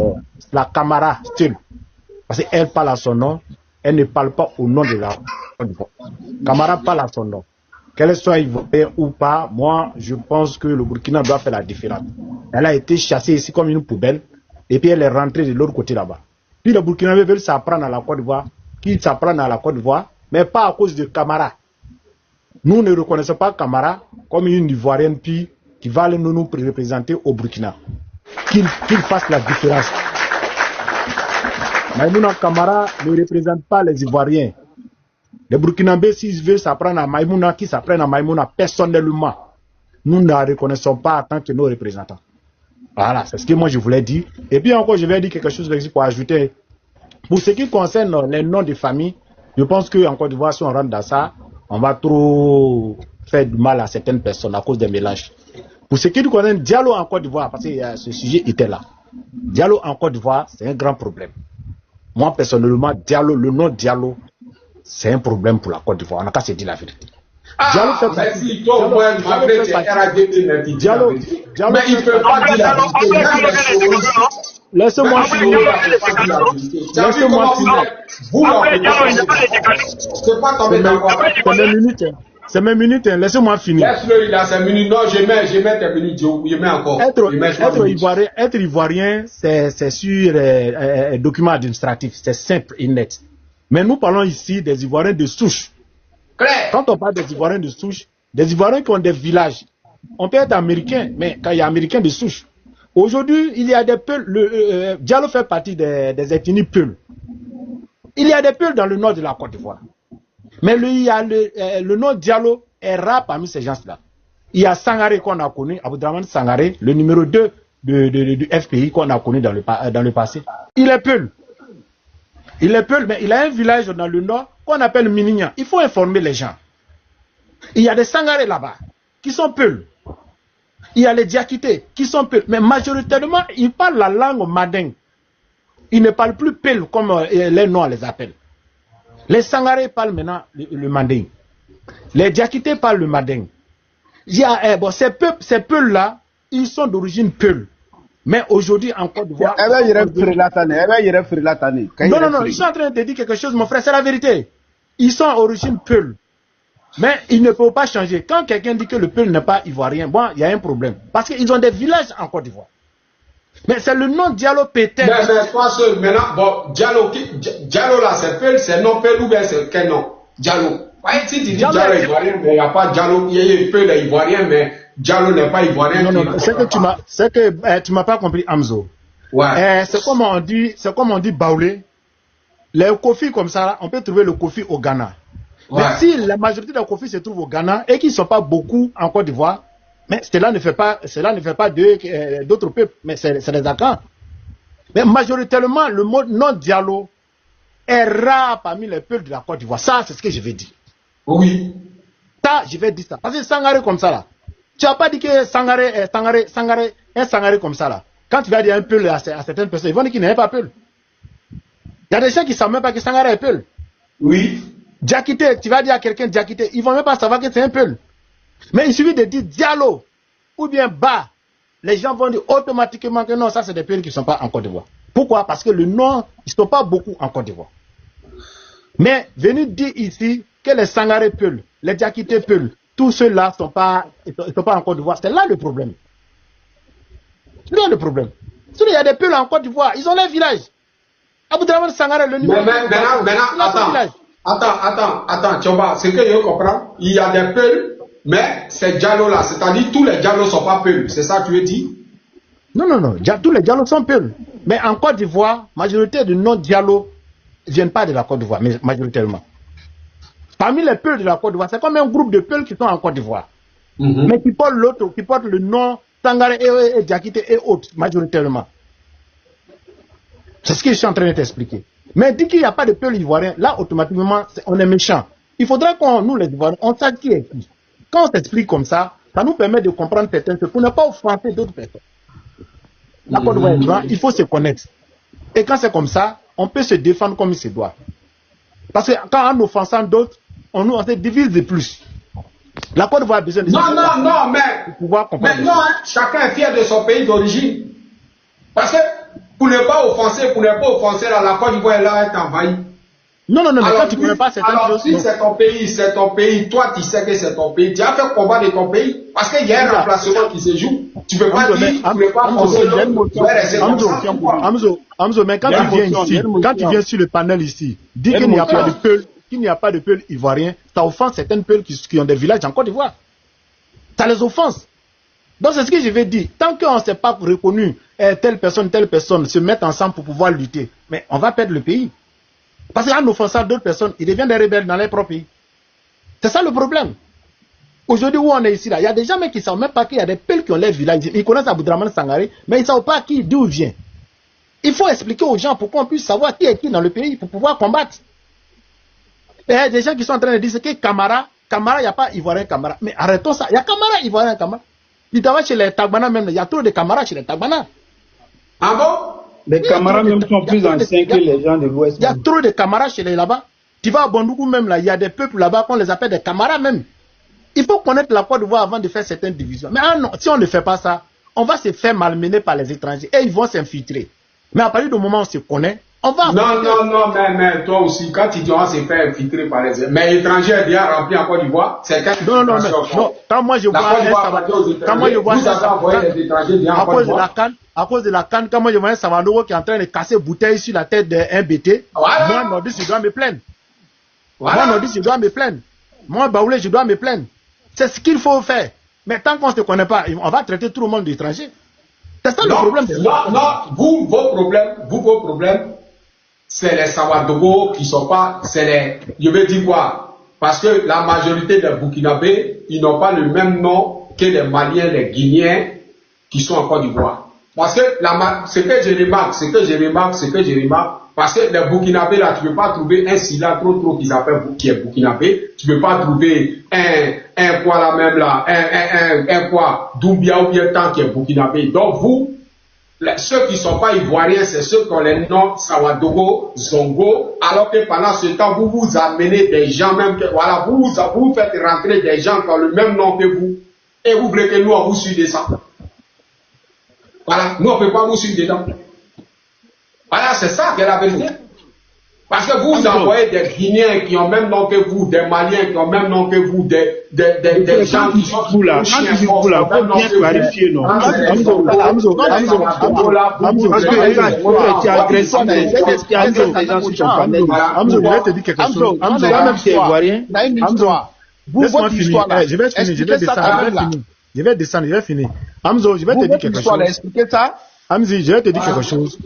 Speaker 7: la Camara style. Parce qu'elle parle à son nom, elle ne parle pas au nom de la Côte d'Ivoire. Camara parle à son nom. Qu'elle soit ivoirienne ou pas, moi, je pense que le Burkina doit faire la différence. Elle a été chassée ici comme une poubelle, et puis elle est rentrée de l'autre côté là-bas. Puis les Burkinabés veulent s'apprendre à la Côte d'Ivoire, qu'ils s'apprennent à la Côte d'Ivoire, mais pas à cause de Camara. Nous ne reconnaissons pas Camara comme une Ivoirienne puis qui va nous représenter au Burkina. Qu'il fasse la différence. Maïmouna Camara ne représente pas les Ivoiriens. Les Burkinabés, s'ils veulent s'apprendre à Maïmouna, qui s'apprennent à Maïmouna personnellement, nous ne la reconnaissons pas en tant que nos représentants. Voilà, c'est ce que moi je voulais dire. Et puis encore, je vais dire quelque chose pour ajouter. Pour ce qui concerne les noms de famille, je pense qu'en Côte d'Ivoire, si on rentre dans ça, on va trop faire du mal à certaines personnes à cause des mélanges. Pour ce qui concerne Diallo en Côte d'Ivoire, parce que ce sujet était là. Diallo en Côte d'Ivoire, c'est un grand problème. Moi, personnellement, Diallo, le nom Diallo, c'est un problème pour la Côte d'Ivoire. On n'a qu'à se dire la vérité.
Speaker 3: Diallo fait partie. Diallo, mais il ne peut pas dire la vérité.
Speaker 7: Laissez-moi finir. Laissez-moi finir. C'est mes minutes. Laissez-moi finir.
Speaker 3: Laisse-le, il a 5 minutes. Non, je mets tes minutes. Je mets encore.
Speaker 7: Être ivoirien, c'est sur un document administratif. C'est simple et net. Mais nous parlons ici des Ivoiriens de souche. Quand on parle des Ivoiriens de souche, des Ivoiriens qui ont des villages, on peut être américain, mais quand il y a américain de souche. Aujourd'hui, il y a des Peuls. Diallo fait partie des ethnies Peuls. Il y a des Peuls dans le nord de la Côte d'Ivoire. Mais il y a le nom Diallo est rare parmi ces gens-là. Il y a Sangaré qu'on a connu, Aboudraman Sangaré, le numéro 2 du FPI qu'on a connu dans le passé. Il est Peul. Mais il a un village dans le nord qu'on appelle Minignan. Il faut informer les gens. Il y a des Sangaré là-bas qui sont Peul. Il y a les Diakités qui sont Peul. Mais majoritairement, ils parlent la langue mading. Ils ne parlent plus Peul comme les noms les appellent. Les Sangaré parlent maintenant le manding. Les Diakités parlent le manding. Ces Peuls-là, ils sont d'origine Peul. Mais aujourd'hui, en Côte d'Ivoire...
Speaker 10: Non,
Speaker 7: je suis en train de te dire quelque chose, mon frère, c'est la vérité. Ils sont d'origine Peul. Mais ils ne peuvent pas changer. Quand quelqu'un dit que le Peul n'est pas ivoirien, bon, il y a un problème. Parce qu'ils ont des villages en Côte d'Ivoire. Mais c'est le nom Diallo Péter.
Speaker 3: Mais pas seul. Maintenant, bon, Diallo là, c'est Peul, c'est non Peul ou bien c'est quel nom? Diallo. Ouais, si tu dis Diallo ivoirien, mais il n'y a pas Diallo, il y a Peul ivoirien, mais Diallo n'est pas ivoirien.
Speaker 7: Non, c'est que tu m'as pas compris, Amzo.
Speaker 3: Ouais.
Speaker 7: C'est comme on dit Baoulé. Les Kofi comme ça, on peut trouver le Kofi au Ghana. Mais si la majorité des conflits se trouvent au Ghana et qu'ils ne sont pas beaucoup en Côte d'Ivoire, mais cela ne fait pas d'autres peuples, mais c'est des Akans. Mais majoritairement, le mot non-dialogue est rare parmi les peuples de la Côte d'Ivoire. Ça, c'est ce que je vais dire.
Speaker 3: Oui.
Speaker 7: Ça, je vais dire ça. Parce que Sangaré comme ça, là. Tu n'as pas dit que Sangaré comme ça, là. Quand tu vas dire un peul à certaines personnes, ils vont dire qu'il n'est pas peul. Il y a des gens qui ne savent même pas que Sangaré est peul.
Speaker 3: Oui.
Speaker 7: Diakité, tu vas dire à quelqu'un Diakité, ils ne vont même pas savoir que c'est un peul. Mais il suffit de dire Diallo ou bien Ba. Les gens vont dire automatiquement que non, ça c'est des peuls qui ne sont pas en Côte d'Ivoire. Pourquoi? Parce que le nom, ils ne sont pas beaucoup en Côte d'Ivoire. Mais venir dire ici que les Sangaré peuls, les Diakité peuls, tous ceux-là ne sont pas en Côte d'Ivoire, c'est là le problème. C'est là le problème. Il y a des peuls en Côte d'Ivoire, ils ont leur village. Aboudraman Sangaré, le numéro.
Speaker 3: Attends, Tchoba, ce que je comprends, il y a des peuls, mais ces Diallo-là, c'est-à-dire tous les Diallo ne sont pas peuls, c'est ça que tu veux dire?
Speaker 7: Non, tous les Diallo sont peuls. Mais en Côte d'Ivoire, majorité de non-Diallo ne viennent pas de la Côte d'Ivoire, mais majoritairement. Parmi les peuls de la Côte d'Ivoire, c'est comme un groupe de peuls qui sont en Côte d'Ivoire. Mais qui portent le nom Sangaré et Diakité et autres, majoritairement. C'est ce que je suis en train de t'expliquer. Mais dès qu'il n'y a pas de peuple ivoirien, là, automatiquement, on est méchant. Il faudra nous, les Ivoiriens, on sache qui est qui. Quand on s'explique comme ça nous permet de comprendre certaines choses pour ne pas offenser d'autres personnes. La Côte d'Ivoire, il faut se connaître. Et quand c'est comme ça, on peut se défendre comme il se doit. Parce que quand en offensant d'autres, on se divise de plus. La Côte d'Ivoire a besoin de
Speaker 3: mais non, chacun est fier de son pays d'origine. Parce que pour ne pas offenser, la Côte d'Ivoire est envahie.
Speaker 7: Non, mais quand tu ne connais pas certaines choses.
Speaker 3: Si c'est ton pays, toi tu sais que c'est ton pays, tu as fait combat de ton pays, parce qu'il y a un remplacement qui se joue. Tu ne peux pas dire, tu ne peux pas forcer
Speaker 7: Amzo, mais quand tu viens sur le panel ici, dis qu'il n'y a pas de peuple, ivoirien, ça offense certaines peuples qui ont des villages en Côte d'Ivoire. Ça les offense. Donc c'est ce que je vais dire. Tant qu'on ne s'est pas reconnu, telle personne se mettent ensemble pour pouvoir lutter, mais on va perdre le pays. Parce qu'en offensant d'autres personnes, ils deviennent des rebelles dans leur propre pays. C'est ça le problème. Aujourd'hui où on est ici, là, il y a des gens qui ne savent même pas qu'il y a des peuples qui ont leur village. Ils connaissent Aboudraman Sangaré, mais ils ne savent pas d'où il vient. Il faut expliquer aux gens pour qu'on puisse savoir qui est qui dans le pays pour pouvoir combattre. Et il y a des gens qui sont en train de dire que Camara, il n'y a pas Ivoirien Camara. Mais arrêtons ça. Il y a Camara, Ivoirien Camara. Il travaille chez les Tagbana même. Il y a trop de Camara chez les Tagbana.
Speaker 3: Ah bon?
Speaker 10: Les Camara même sont plus anciens que les gens de l'Ouest.
Speaker 7: Il y a trop de Camara chez les là-bas. Tu vas à Bandoukou même là, il y a des peuples là-bas qu'on les appelle des Camara même. Il faut connaître la Côte d'Ivoire avant de faire certaines divisions. Mais non, si on ne fait pas ça, on va se faire malmener par les étrangers et ils vont s'infiltrer. Mais à partir du moment où on se connaît, on va...
Speaker 3: Non, mais toi aussi, quand tu dis on va se faire infiltrer par les étrangers, mais l'étranger est bien rempli en Côte d'Ivoire, c'est quand
Speaker 7: non, quand moi je vois à cause de la canne, quand moi je vois un Savanogo qui est en train de casser bouteille sur la tête d'un BT, moi, Nordis, je dois me plaindre. Moi, Baoulé, je dois me plaindre. C'est ce qu'il faut faire. Mais tant qu'on ne se connaît pas, on va traiter tout le monde d'étranger. C'est ça le problème.
Speaker 3: Vos problèmes, c'est les Savadogo qui ne sont pas, je vais dire quoi? Parce que la majorité des Burkinabés, ils n'ont pas le même nom que les Maliens, les Guinéens qui sont en Côte d'Ivoire. Parce que ce que je remarque, parce que les Burkinabés là, tu ne peux pas trouver un Silla trop qu'ils appellent qui est Burkinabé, tu ne peux pas trouver un quoi là même là, un quoi Doumbia ou bien tant qui est Burkinabé. Donc vous, ceux qui ne sont pas ivoiriens, c'est ceux qui ont les noms Sawadogo, Zongo, alors que pendant ce temps, vous amenez des gens même que, voilà, vous faites rentrer des gens qui ont le même nom que vous, et vous voulez que nous on vous suive dedans. Voilà, nous on ne peut pas vous suivre dedans. Voilà, c'est ça qui est la vérité. Parce que vous envoyez des Guinéens qui ont le même nom que vous, des Maliens qui ont le même nom que vous, des gens qui sont
Speaker 10: vous là. Quand tu dis vous là, faut bien clarifier, non?
Speaker 7: Amzo,
Speaker 10: tu as agressé, qu'est-ce qui a agressé les gens sur ton panel?
Speaker 7: Amzo, je vais te dire quelque chose.
Speaker 10: Amzo, même si tu es ivoirien,
Speaker 7: laisse-moi finir. Je vais descendre, je vais finir. Amzo, je vais te dire quelque chose. Amzo, je vais te dire quelque chose.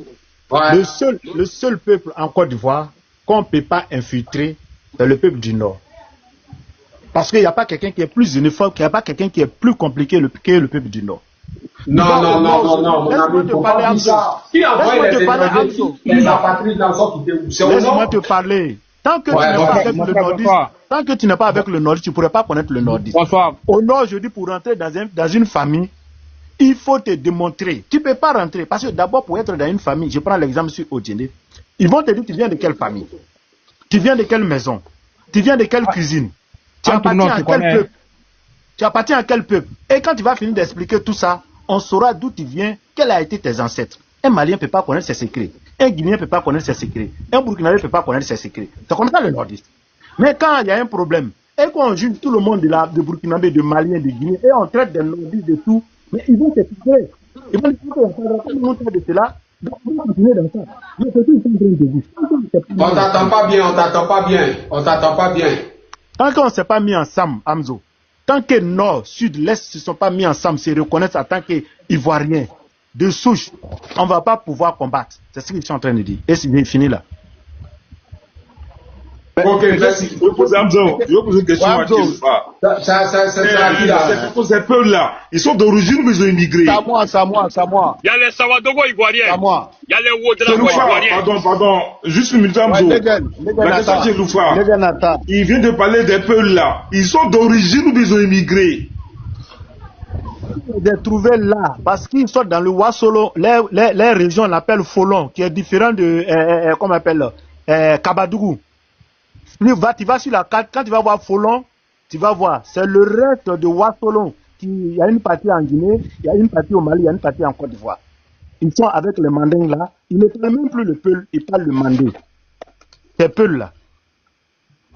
Speaker 7: Le seul peuple en Côte d'Ivoire qu'on ne peut pas infiltrer, c'est le peuple du Nord. Parce qu'il n'y a pas quelqu'un qui est plus uniforme, qu'il n'y a pas quelqu'un qui est plus compliqué que le peuple du Nord.
Speaker 3: Non, mon ami, faut pas dire ça. Qui a envoyé les apatrides dans son quitté où?
Speaker 7: Laisse-moi te parler. Tant que tu n'es pas avec le Nordiste, tu ne pourrais pas connaître le Nordiste. Au Nord, je dis, pour rentrer dans une famille, il faut te démontrer. Tu ne peux pas rentrer. Parce que d'abord, pour être dans une famille, je prends l'exemple sur Odjene, ils vont te dire, tu viens de quelle famille? Tu viens de quelle maison? Tu viens de quelle cuisine? Tu appartiens à quel peuple? Tu appartiens à quel peuple? Et quand tu vas finir d'expliquer tout ça, on saura d'où tu viens, quels ont été tes ancêtres. Un Malien ne peut pas connaître ses secrets. Un Guinéen ne peut pas connaître ses secrets. Un Burkinabé ne peut pas connaître ses secrets. C'est comme ça le Nordiste. Mais quand il y a un problème, et qu'on juge tout le monde de Burkinabé, de Maliens, de Guinéens, et on traite des Nordistes de tout, mais ils vont s'expliquer. Ils vont dire qu'il y a pas de cela. Donc, on va continuer dans ça. Mais c'est tout ce
Speaker 3: on t'attend pas bien, on t'attend pas bien. On t'attend pas bien.
Speaker 7: Tant qu'on ne s'est pas mis ensemble, Amzo, tant que Nord, Sud, L'Est ne se sont pas mis ensemble, se reconnaissent en tant qu'Ivoiriens, de souche, on ne va pas pouvoir combattre. C'est ce qu'ils sont en train de dire. Et c'est fini là.
Speaker 3: Ok, merci.
Speaker 1: Je vais poser une question à Kilfa. Ces peuples-là, ils sont d'origine ou ils ont immigré?
Speaker 10: C'est à moi.
Speaker 8: Il y a les Sawadogo ivoiriens. Il y a les Wodrago ivoiriens.
Speaker 1: Pardon. Juste une minute, Amzo. La question c'est Loufa. Il vient de parler des peuples-là. Ils sont d'origine ou ils ont immigré?
Speaker 7: De trouver là, parce qu'ils sont dans le Ouassolo, les régions, on l'appelle Folon, qui est différent de, comment on appelle, Kabadougou. Tu vas sur la carte, quand tu vas voir Folon, tu vas voir, c'est le reste de Ouassolo. Il y a une partie en Guinée, il y a une partie au Mali, il y a une partie en Côte d'Ivoire. Ils sont avec les mandins là, ils ne parlent même plus le peul, ils parlent le mandé. Ces peuls là.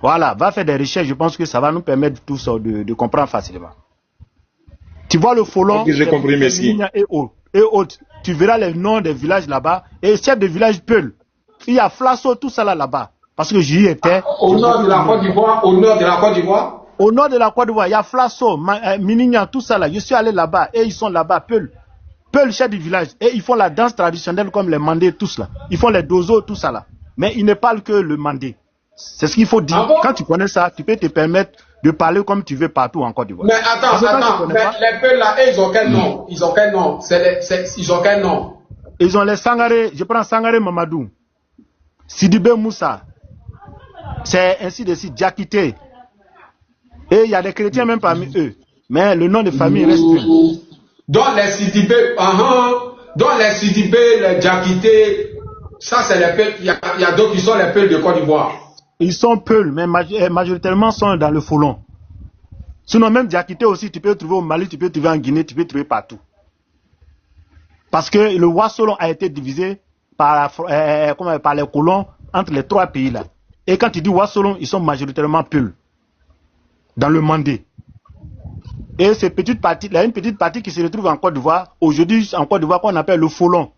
Speaker 7: Voilà, va faire des recherches, je pense que ça va nous permettre tous de comprendre facilement. Tu vois le Folon,
Speaker 1: j'ai compris, merci.
Speaker 7: Et autres. Tu verras les noms des villages là-bas, et chef de village peul. Il y a Flasso, tout ça là-bas. Parce que j'y étais.
Speaker 3: Au nord de la Côte d'Ivoire, au nord de la Côte d'Ivoire.
Speaker 7: Au nord de la Côte d'Ivoire, il y a Flasso, Minignan, tout ça là. Je suis allé là-bas et ils sont là-bas, Peul, chef du village. Et ils font la danse traditionnelle comme les mandés, tous là. Ils font les dozos, tout ça là. Mais ils ne parlent que le mandé. C'est ce qu'il faut dire. Quand tu connais ça, tu peux te permettre de parler comme tu veux partout en Côte d'Ivoire.
Speaker 3: Mais attends. Mais les Peuls là, ils ont quel nom? Ils ont quel nom? Ils ont quel nom?
Speaker 7: Ils ont les Sangaré. Je prends Sangaré Mamadou, Sidibé Moussa. C'est ainsi de suite, Diakité. Et il y a des chrétiens même parmi eux. Mais le nom de famille reste plus.
Speaker 3: Dans les Sidibé, les Diakité, ça c'est les Peuls. Il y a d'autres qui sont les Peuls de Côte d'Ivoire.
Speaker 7: Ils sont Peuls, mais majoritairement sont dans le Folon. Sinon même Diakité aussi, tu peux trouver au Mali, tu peux trouver en Guinée, tu peux trouver partout. Parce que le Ouassolo a été divisé par les colons entre les trois pays là. Et quand tu dis Ouassolo, ils sont majoritairement Peuls, dans le Mandé. Et cette petite partie, il y a une petite partie qui se retrouve en Côte d'Ivoire, aujourd'hui en Côte d'Ivoire qu'on appelle le Folon.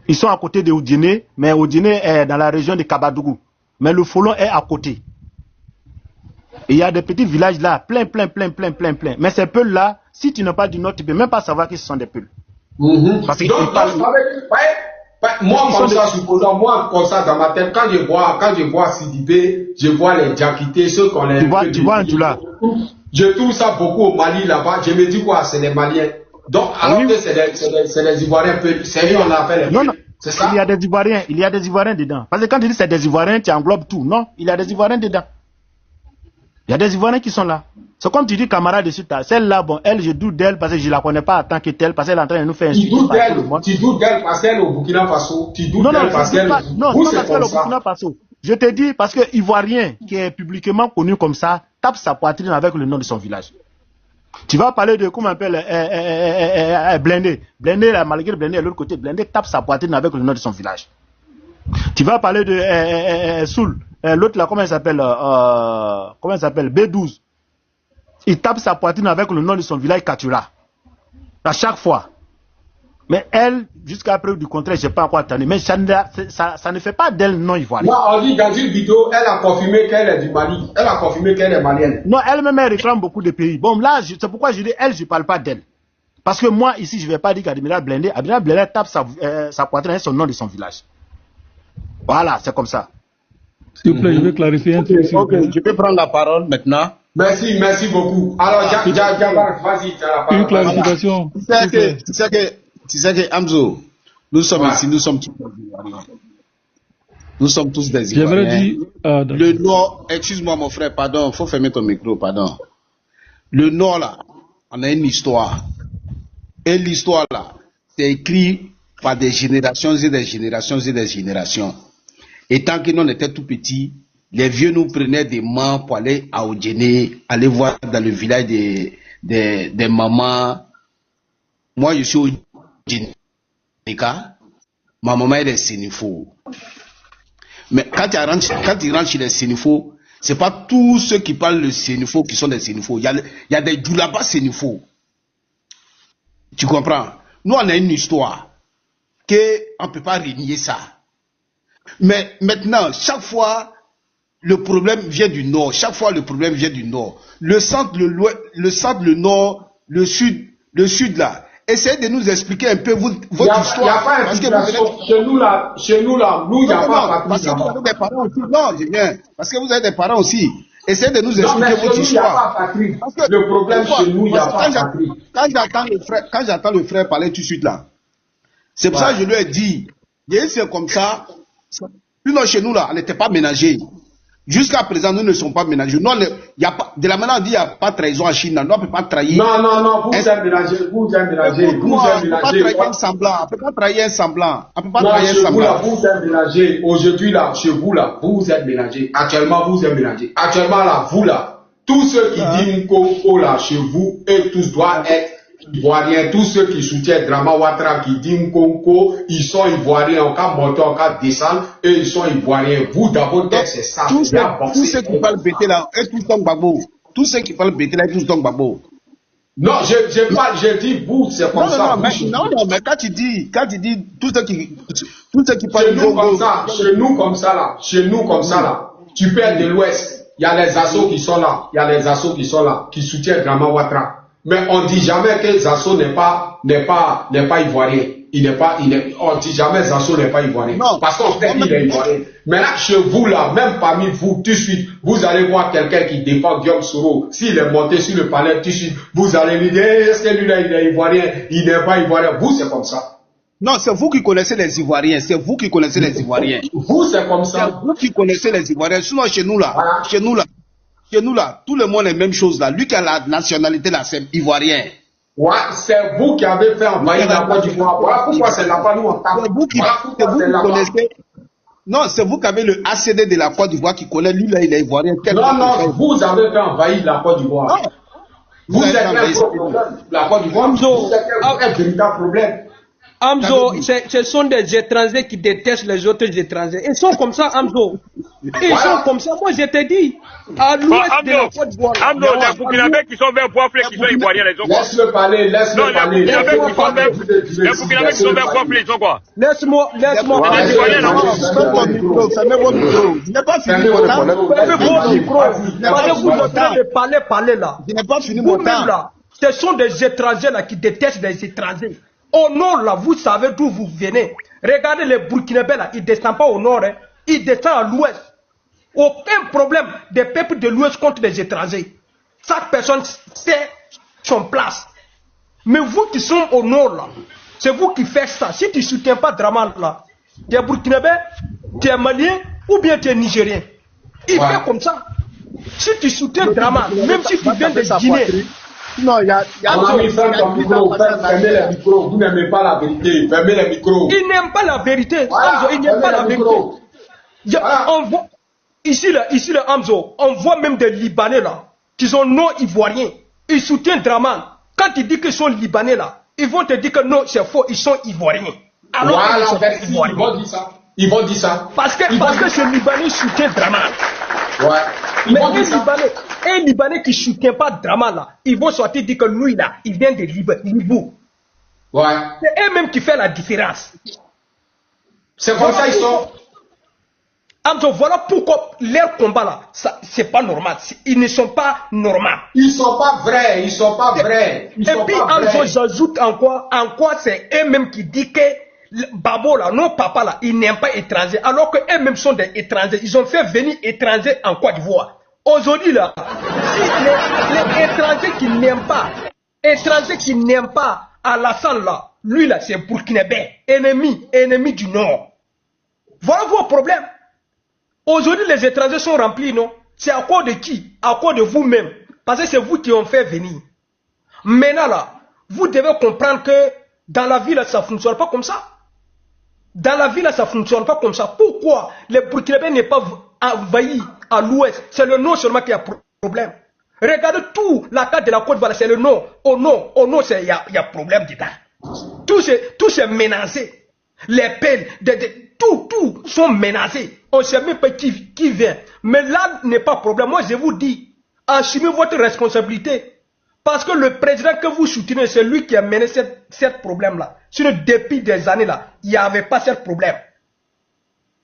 Speaker 7: Ils sont à côté de Odjene, mais Odjene est dans la région de Kabadougou. Mais le Folon est à côté. Et il y a des petits villages là, plein. Mais ces Peuls là, si tu n'as pas du Nord, tu ne peux même pas savoir qu'ils sont des Peuls.
Speaker 3: Parce qu'ils parlent. Moi, comme ça, dans ma tête, quand je vois Sidibé, je vois les Diakité, ceux qu'on les.
Speaker 7: Tu vois un tout là.
Speaker 3: Je trouve ça beaucoup au Mali là-bas. Je me dis quoi, c'est les Maliens. Donc, alors que c'est les Ivoiriens, c'est eux on appelle les.
Speaker 7: Non. C'est ça. Il y a des Ivoiriens dedans. Parce que quand tu dis c'est des Ivoiriens, tu englobes tout. Non, il y a des Ivoiriens dedans. Il y a des Ivoiriens qui sont là. C'est comme tu dis, camarade de suite, celle-là, bon, elle, je doute d'elle parce que je ne la connais pas en tant que telle, parce qu'elle est en train de nous faire
Speaker 3: insulter. Tu doutes d'elle parce qu'elle est au Burkina Faso. Tu doutes d'elle parce qu'elle est au
Speaker 7: Burkina Faso. Je te dis, parce que Ivoirien, qui est publiquement connu comme ça, tape sa poitrine avec le nom de son village. Tu vas parler de, comment on appelle, Blindé. Blindé, malgré Blindé, à l'autre côté, Blindé tape sa poitrine avec le nom de son village. Tu vas parler de Soul. L'autre là, comment il s'appelle B12. Il tape sa poitrine avec le nom de son village Katura. À chaque fois. Mais elle, jusqu'à preuve du contraire, je n'ai pas encore entendu. Mais ça ne fait pas d'elle non ivoirienne.
Speaker 3: Moi, on dit dans une vidéo, elle a confirmé qu'elle est du Mali. Elle a confirmé qu'elle est malienne.
Speaker 7: Non, elle-même, elle réclame beaucoup de pays. Bon, là, c'est pourquoi je dis elle, je ne parle pas d'elle. Parce que moi, ici, je ne vais pas dire qu'Admiral Blindé tape sa poitrine avec son nom de son village. Voilà, c'est comme ça.
Speaker 11: S'il vous plaît, je vais clarifier un truc.
Speaker 4: Ok, je peux prendre la parole maintenant.
Speaker 3: Merci beaucoup. Alors, Djabar, vas-y, tu as la parole.
Speaker 11: Une clarification.
Speaker 4: Tu sais que Amzo, nous sommes ici, nous sommes tous des Ivoiriens. Nous sommes tous des Ivoiriens.
Speaker 11: J'aimerais dire...
Speaker 4: le Nord, excuse-moi mon frère, pardon, il faut fermer ton micro, pardon. Le Nord là, on a une histoire. Et l'histoire là, c'est écrit par des générations et des générations et des générations. Et tant que nous on était tout petits, les vieux nous prenaient des mains pour aller à Odjene, aller voir dans le village des mamans. Moi, je suis au Djenika. Ma maman, elle est Sénifo. Mais quand tu rentres chez les Sénifo, c'est pas tous ceux qui parlent le Sénifo qui sont des Sénifo. Il y a des Djoulaba Sénifo. Tu comprends? Nous, on a une histoire qu'on ne peut pas renier ça. Mais maintenant, chaque fois, le problème vient du nord. Chaque fois, le problème vient du nord. Le centre, le nord, le sud là. Essayez de nous expliquer un peu votre histoire.
Speaker 3: Il n'y a pas d'explication. Chez nous là, nous, il n'y a pas
Speaker 4: parce que vous avez des parents aussi. Non, je viens. Parce que vous avez des parents aussi. Essayez de nous expliquer votre histoire.
Speaker 3: Le problème chez nous, il n'y a pas patrie.
Speaker 4: Quand j'entends le frère parler tout de suite là, c'est pour ça que je lui ai dit, c'est comme ça. Sinon, chez nous là, on n'était pas ménagés. Jusqu'à présent, nous ne sommes pas ménagés. Non, y a pas, de la manière, on dit qu'il n'y a pas de trahison en Chine. Nous, on ne peut pas trahir.
Speaker 3: Non, vous êtes ménagés. Vous êtes ménagés.
Speaker 4: On ne peut pas trahir un semblant. On ne peut pas trahir un semblant. On peut pas trahir un semblant.
Speaker 3: Vous êtes ménagés. Aujourd'hui, là, chez vous, là, vous êtes ménagés. Actuellement, vous êtes ménagés. Actuellement, là, vous, là, tous ceux qui disent Nkonko, là, chez vous, eux tous doivent être Ivoiriens. Tous ceux qui soutiennent Drama Ouattara, qui disent Nkonko, ils sont Ivoiriens. En cas monter, en cas descendre, eux, ils sont Ivoiriens. Vous, d'abord, c'est ça.
Speaker 4: Tous ceux qui parlent bêté, là, eux, tous sont Gbagbo. Tous ceux qui parlent bêté, là, tous sont Gbagbo.
Speaker 3: Non, je dis vous, c'est comme ça.
Speaker 4: Mais quand tu dis tous ceux qui parlent
Speaker 3: chez nous comme ça là, tu perds de l'Ouest, il y a les assos qui sont là, qui soutiennent Drama Ouattara. Mais on dit jamais que Zasso n'est pas ivoirien. On dit jamais Zasso n'est pas ivoirien. Non. Parce qu'on sait qu'il est ivoirien. Mais là, chez vous là, même parmi vous, tout de suite, vous allez voir quelqu'un qui défend Guillaume Soro. S'il est monté sur le palais, tout de suite, vous allez lui dire, est-ce que lui là, il est ivoirien? Il n'est pas ivoirien. Vous, c'est comme ça.
Speaker 4: Non, c'est vous qui connaissez les Ivoiriens. C'est vous qui connaissez les Ivoiriens.
Speaker 3: Vous, c'est comme ça.
Speaker 4: C'est vous qui connaissez les Ivoiriens. Sinon, chez nous là, tout le monde est la même chose là. Lui qui a la nationalité là, c'est ivoirien.
Speaker 3: Ouais, c'est vous qui avez fait envahir la Côte d'Ivoire. Voilà pourquoi c'est là-bas nous on tape.
Speaker 4: C'est vous qui connaissez. Non, c'est vous qui avez le ACD de la Côte d'Ivoire qui connaît. Lui là, il est ivoirien.
Speaker 3: Non, vous avez fait envahir la Côte d'Ivoire. Vous êtes un problème. La Côte d'Ivoire, vous êtes un véritable problème.
Speaker 12: Amzo, ce sont des étrangers qui détestent les autres étrangers. Ils sont comme ça, Amzo. Ils sont comme ça. Moi, je te dis, à l'ouest de la Côte d'Ivoire.
Speaker 8: Amzo, les Burkinabés qui sont vers Poiflé, qui sont ivoiriens, les autres.
Speaker 3: Laisse-le parler, laisse-le parler.
Speaker 8: Les Burkinabés qui sont vers Poiflé, ils sont quoi?
Speaker 12: Laisse-moi.
Speaker 8: Les Ivoiriens, là.
Speaker 4: Fermez votre micro. Je n'ai pas fini mon temps.
Speaker 12: Fermez votre micro. Parlez-vous en train de parler là.
Speaker 4: Je n'ai pas fini mon temps.
Speaker 12: Là, ce sont des étrangers là qui détestent les étrangers. Au nord, là, vous savez d'où vous venez. Regardez les Burkinabés, là, ils ne descendent pas au nord, hein. Ils descendent à l'ouest. Aucun problème des peuples de l'ouest contre les étrangers. Chaque personne sait son place. Mais vous qui sont au nord, là, c'est vous qui faites ça. Si tu ne soutiens pas Drama, là, tu es Burkinabé, tu es Malien ou bien tu es Nigérien. Il fait comme ça. Si tu soutiens Drama, même si tu viens de Guinée,
Speaker 4: non, il y a
Speaker 3: fermez les micros. Vous n'aimez pas la vérité. Fermez les micros.
Speaker 12: Il n'aime pas la vérité. Voilà, il n'aime pas la vérité. On voit, ici, là, Amzo, on voit même des Libanais là, qui sont non ivoiriens. Ils soutiennent Draman. Quand ils disent qu'ils sont Libanais là, ils vont te dire que non, c'est faux, ils sont ivoiriens. Alors
Speaker 3: voilà, ils vont dire ça. Ils vont dire ça.
Speaker 12: Parce que ces Libanais soutiennent Draman.
Speaker 3: Ouais.
Speaker 12: Mais un Libanais qui ne soutient pas Drama là, ils vont sortir dire que lui là, il vient de Libou.
Speaker 3: Ouais.
Speaker 12: C'est eux-mêmes qui font la différence.
Speaker 3: C'est comme ça ils sont.
Speaker 12: Amzo, voilà pourquoi leur combat là, c'est pas normal. Ils ne sont pas normaux.
Speaker 3: Ils sont pas vrais. Ils sont pas vrais.
Speaker 12: Et puis Amzo, j'ajoute encore c'est eux-mêmes qui disent que Babo là, nos papas là, ils n'aiment pas étrangers, alors qu'eux-mêmes sont des étrangers. Ils ont fait venir étrangers en Côte d'Ivoire. Aujourd'hui là, les étrangers qui n'aiment pas Alassane là, lui là, c'est Burkinabé, ennemi du Nord. Voilà vos problèmes. Aujourd'hui, les étrangers sont remplis, non? C'est à cause de qui? À cause de vous-même. Parce que c'est vous qui ont fait venir. Maintenant là, vous devez comprendre que dans la vie là, ça ne fonctionne pas comme ça. Dans la vie là, ça ne fonctionne pas comme ça. Pourquoi les Burkinabés n'est pas envahi à l'ouest? C'est le Nord seulement qui a problème. Regardez tout la carte de la Côte d'Ivoire, c'est le Nord. Au Nord, il y a problème dedans. Tout c'est menacé. Les peines, tout sont menacés. On ne sait même pas qui vient. Mais là n'est pas problème. Moi, je vous dis, assumez votre responsabilité. Parce que le président que vous soutenez, c'est lui qui a mené ce problème-là. Sinon, depuis des années, là, il n'y avait pas ce problème.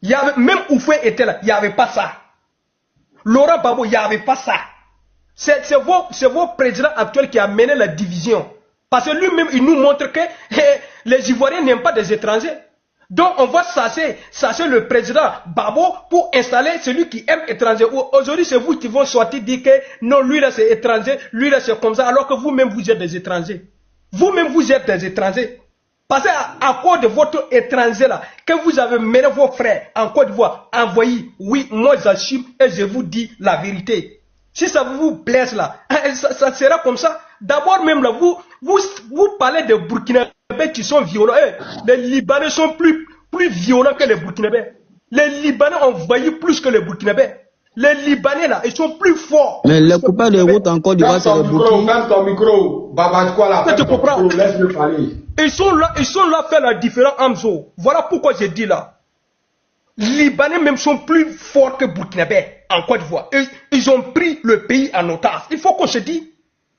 Speaker 12: Même Oufoué était là, il n'y avait pas ça. Laurent Gbagbo, il n'y avait pas ça. C'est vos présidents actuels qui a mené la division. Parce que lui-même, il nous montre que les Ivoiriens n'aiment pas des étrangers. Donc, on va sasser le président Gbagbo pour installer celui qui aime étranger. Aujourd'hui, c'est vous qui vont sortir dire que non, lui là c'est étranger, lui là c'est comme ça, alors que vous-même vous êtes des étrangers. Vous-même vous êtes des étrangers. Parce qu'à cause de votre étranger là, que vous avez mené vos frères en Côte d'Ivoire, envoyé, oui, moi j'assume et je vous dis la vérité. Si ça vous blesse là, ça sera comme ça. D'abord même là, vous parlez de Burkinabés qui sont violents. Les Libanais sont plus violents que les Burkinabés. Les Libanais ont envahi plus que les Burkinabés. Les Libanais là, ils sont plus forts.
Speaker 13: Mais les copains de route en Côte d'Ivoire, c'est les Burkinabés.
Speaker 3: Ferme ton micro, Babadjou là.
Speaker 12: Tu comprends?
Speaker 3: Laisse-le parler.
Speaker 12: Ils sont là faire la différence, Amzo. Voilà pourquoi j'ai dit là. Les Libanais même sont plus forts que Burkinabés en Côte d'Ivoire. Ils ont pris le pays en otage. Il faut qu'on se dise,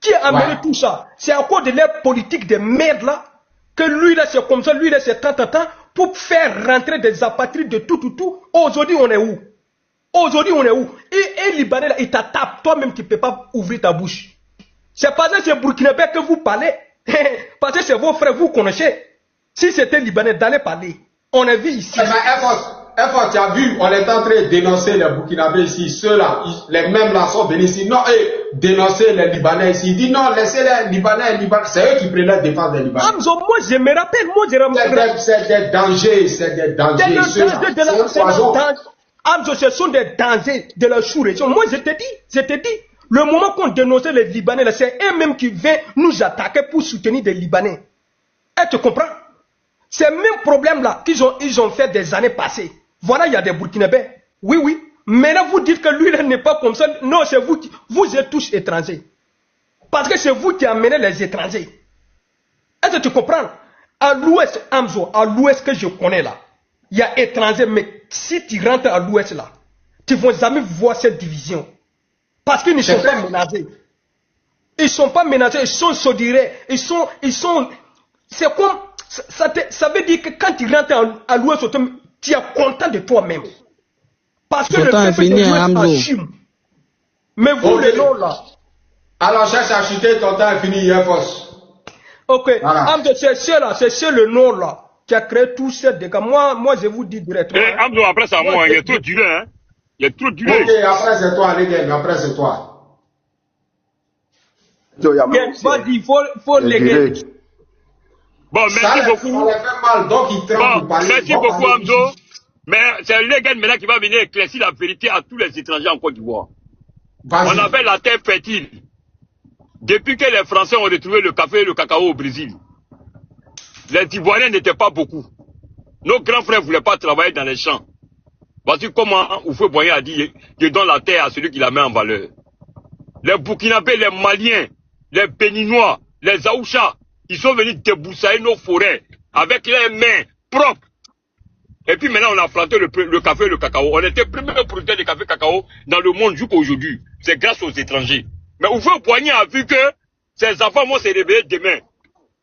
Speaker 12: qui a amené tout ça? C'est à cause de leur politique de merde là, que lui là c'est comme ça, lui là c'est tant, pour faire rentrer des apatrides de tout. Aujourd'hui on est où? Et Libanais là, il t'attaque, toi-même tu ne peux pas ouvrir ta bouche. C'est parce que c'est Burkinabé que vous parlez. Parce que c'est vos frères, vous connaissez. Si c'était Libanais, d'aller parler. On a vu ici.
Speaker 3: Effort, tu as vu, on est en train de dénoncer les Burkinabés ici. Ceux-là, les mêmes là sont venus ici. Non, dénoncer les Libanais ici. Il dit non, laissez les Libanais. C'est eux qui prennent la défense des Libanais.
Speaker 12: Amzo, moi je me rappelle,
Speaker 3: c'est des dangers,
Speaker 12: Amzo, ce sont des dangers de la sous-région. Moi je te dis, le moment qu'on dénonçait les Libanais, c'est eux-mêmes qui viennent nous attaquer pour soutenir des Libanais. Et tu comprends? C'est le même problème là qu'ils ont fait des années passées. Voilà, il y a des Burkinabés. Oui. Maintenant, vous dites que lui n'est pas comme ça. Non, c'est vous êtes tous étrangers. Parce que c'est vous qui amenez les étrangers. Est-ce que tu comprends? À l'ouest, Amzo, à l'ouest que je connais là, il y a étrangers, mais si tu rentres à l'ouest là, tu ne vas jamais voir cette division. Parce qu'ils ne sont pas menacés. Ils ne sont pas menacés, ils sont sodérés, ils sont, c'est comme, ça veut dire que quand tu rentres à l'ouest, tu es content de toi-même. Parce que le peuple de l'ouest assume. Mais vous, les noms là.
Speaker 3: Alors, cherche à chuter, ton temps est fini, Force.
Speaker 12: Ok, Amdo, c'est ça le nom là qui a créé tous ces dégâts. Moi, je vous dis directement.
Speaker 8: Amdo, après ça, moi, il y a trop duré, hein. Il y a trop duré.
Speaker 3: Ok, après c'est toi, les gars, après c'est toi.
Speaker 12: Il faut les gars.
Speaker 8: Bon, merci beaucoup. Merci beaucoup, Amzo. Mais c'est le gars maintenant qui va venir éclaircir la vérité à tous les étrangers en Côte d'Ivoire. On avait la terre fertile. Depuis que les Français ont retrouvé le café et le cacao au Brésil, les Ivoiriens n'étaient pas beaucoup. Nos grands frères ne voulaient pas travailler dans les champs. Voici comment Oufoué Boigny a dit, je donne la terre à celui qui la met en valeur. Les Burkinabés, les Maliens, les Béninois, les Aouchas, ils sont venus débroussailler nos forêts avec les mains propres. Et puis maintenant, on a planté le café et le cacao. On était premier producteur de café et cacao dans le monde jusqu'à aujourd'hui. C'est grâce aux étrangers. Mais Oufoué Boigny a vu que ses enfants vont se réveiller demain.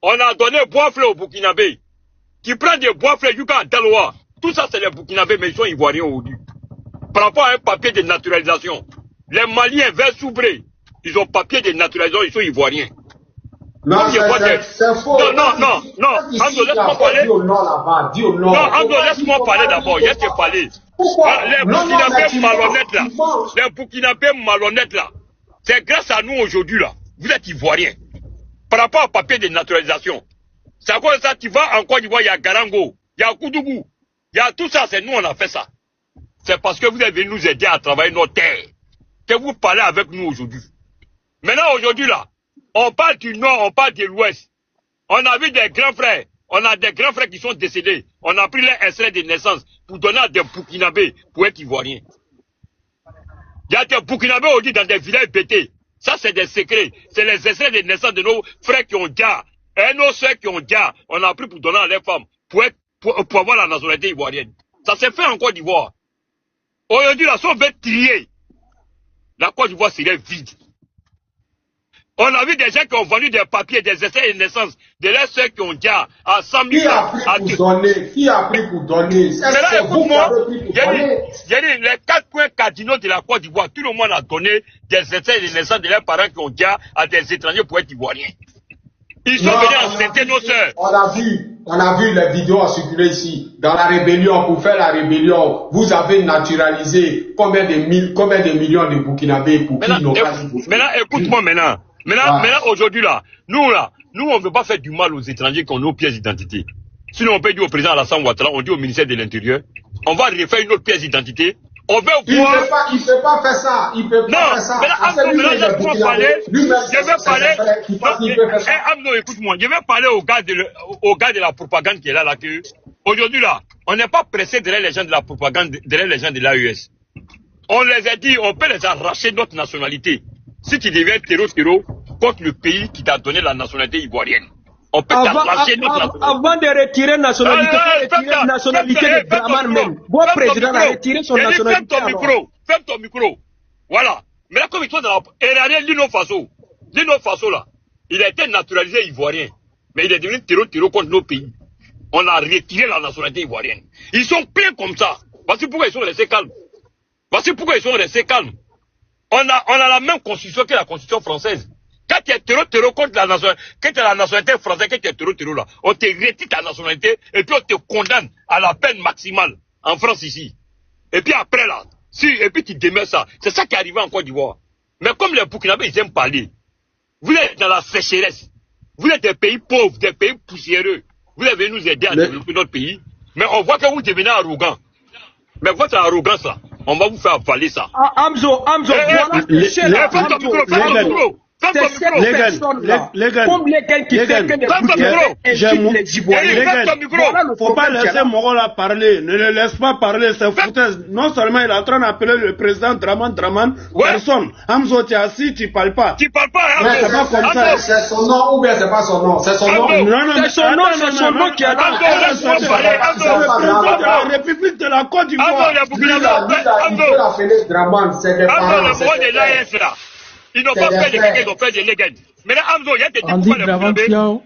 Speaker 8: On a donné bois-fleur aux Burkinabés, qui prennent des bois-fleurs jusqu'à Daloa. Tout ça, c'est les Burkinabés, mais ils sont Ivoiriens aujourd'hui. Par rapport à un papier de naturalisation, les Maliens, vers Soubré, ils ont papier de naturalisation, ils sont Ivoiriens.
Speaker 3: Non, c'est faux.
Speaker 8: Non, Ando, laisse-moi parler. Non, Ando, laisse-moi parler d'abord. Je t'ai parlé.
Speaker 3: Pourquoi?
Speaker 8: Les Burkinabés malhonnêtes là, c'est grâce à nous aujourd'hui là. Vous êtes Ivoiriens. Par rapport au papier de naturalisation. C'est à cause de ça, tu vas en Côte d'Ivoire, il y a Garango, il y a Koudougou, il y a tout ça, c'est nous on a fait ça. C'est parce que vous êtes venus nous aider à travailler nos terres que vous parlez avec nous aujourd'hui. Maintenant, aujourd'hui là, on parle du Nord, on parle de l'Ouest. On a vu des grands frères. On a des grands frères qui sont décédés. On a pris leur extrait de naissance pour donner à des Burkinabés pour être Ivoiriens. Il y a des Burkinabés aujourd'hui dans des villages bêtés. Ça, c'est des secrets. C'est les extraits de naissance de nos frères qui ont déjà. Et nos soeurs qui ont déjà. On a pris pour donner à leurs femmes pour avoir la nationalité ivoirienne. Ça s'est fait en Côte d'Ivoire. Aujourd'hui, là, si on veut trier, la Côte d'Ivoire serait vide. On a vu des gens qui ont vendu des papiers, des essais de naissance, de leurs soeurs qui ont déjà à 100 000.
Speaker 3: Qui a pris pour donner? Qui a pris pour donner?
Speaker 8: C'est vous qui avez pris pour donner. Les 4 points cardinaux de la Côte d'Ivoire, tout le monde a donné des essais de naissance de leurs parents qui ont déjà à des étrangers pour être ivoiriens. Ils sont venus enceinter nos soeurs.
Speaker 3: On a vu les vidéos à circuler ici. Dans la rébellion, pour faire la rébellion, vous avez naturalisé combien de millions de Burkinabés pour qui n'ont pas dit.
Speaker 8: Maintenant, écoute-moi maintenant. Maintenant, aujourd'hui là, nous on ne veut pas faire du mal aux étrangers qui ont nos pièces d'identité. Sinon on peut dire au président Alassane Ouattara, on dit au ministère de l'Intérieur, on va refaire une autre pièce d'identité. On veut voir.
Speaker 3: Il ne peut pas faire ça. Il peut pas faire ça.
Speaker 8: Maintenant, laisse-moi parler. Je vais parler. Amno, écoute-moi. Je vais parler au gars de la propagande qui est là que aujourd'hui là, on n'est pas pressé derrière les gens de la propagande, derrière les gens de l'AES. On les a dit, on peut les arracher notre nationalité. Si tu deviens terreau contre le pays qui t'a donné la nationalité ivoirienne. On peut t'arracher notre nationalité.
Speaker 12: Avant de retirer la nationalité de Draman même. Bon président a retiré son nationalité.
Speaker 8: Ferme ton micro. Voilà. Mais là, comme ils sont dans la... Lino Faso là, il a été naturalisé ivoirien. Mais il est devenu terreau contre nos pays. On a retiré la nationalité ivoirienne. Ils sont pleins comme ça. Voici pourquoi ils sont restés calmes. On a la même constitution que la constitution française. Quand tu es terreau contre la nationalité, quand tu as la nationalité française, quand tu es terreau là, on te retire ta nationalité et puis on te condamne à la peine maximale en France ici. Et puis après là, et puis tu démets ça. C'est ça qui est arrivé en Côte d'Ivoire. Mais comme les Burkinabés, ils aiment parler. Vous êtes dans la sécheresse. Vous êtes des pays pauvres, des pays poussiéreux. Vous avez nous aider à développer notre pays. Mais on voit que vous devenez arrogant. Mais votre arrogance là, on va vous faire avaler ça.
Speaker 12: Amzo, c'est cette personne-là, comme les gars qui fait que des
Speaker 10: faut pas laisser Morola parler, ne le laisse pas parler, c'est foutaise. Non seulement il est en train d'appeler le président Draman, personne. Amzo, tu es assis, tu parles pas.
Speaker 8: Tu parles pas,
Speaker 10: Amzo. C'est pas comme ça.
Speaker 3: C'est son nom ou bien c'est pas son nom? C'est son nom.
Speaker 10: Non,
Speaker 12: c'est son nom qui a dans
Speaker 10: le président de la République de la Côte d'Ivoire.
Speaker 3: Il peut l'appeler Draman, c'est des parents.
Speaker 8: Ils n'ont pas fait de légendes, ils ont fait des légendes. Mais là, Amzo, il y a des pourquoi les Burkinabés. Amzo,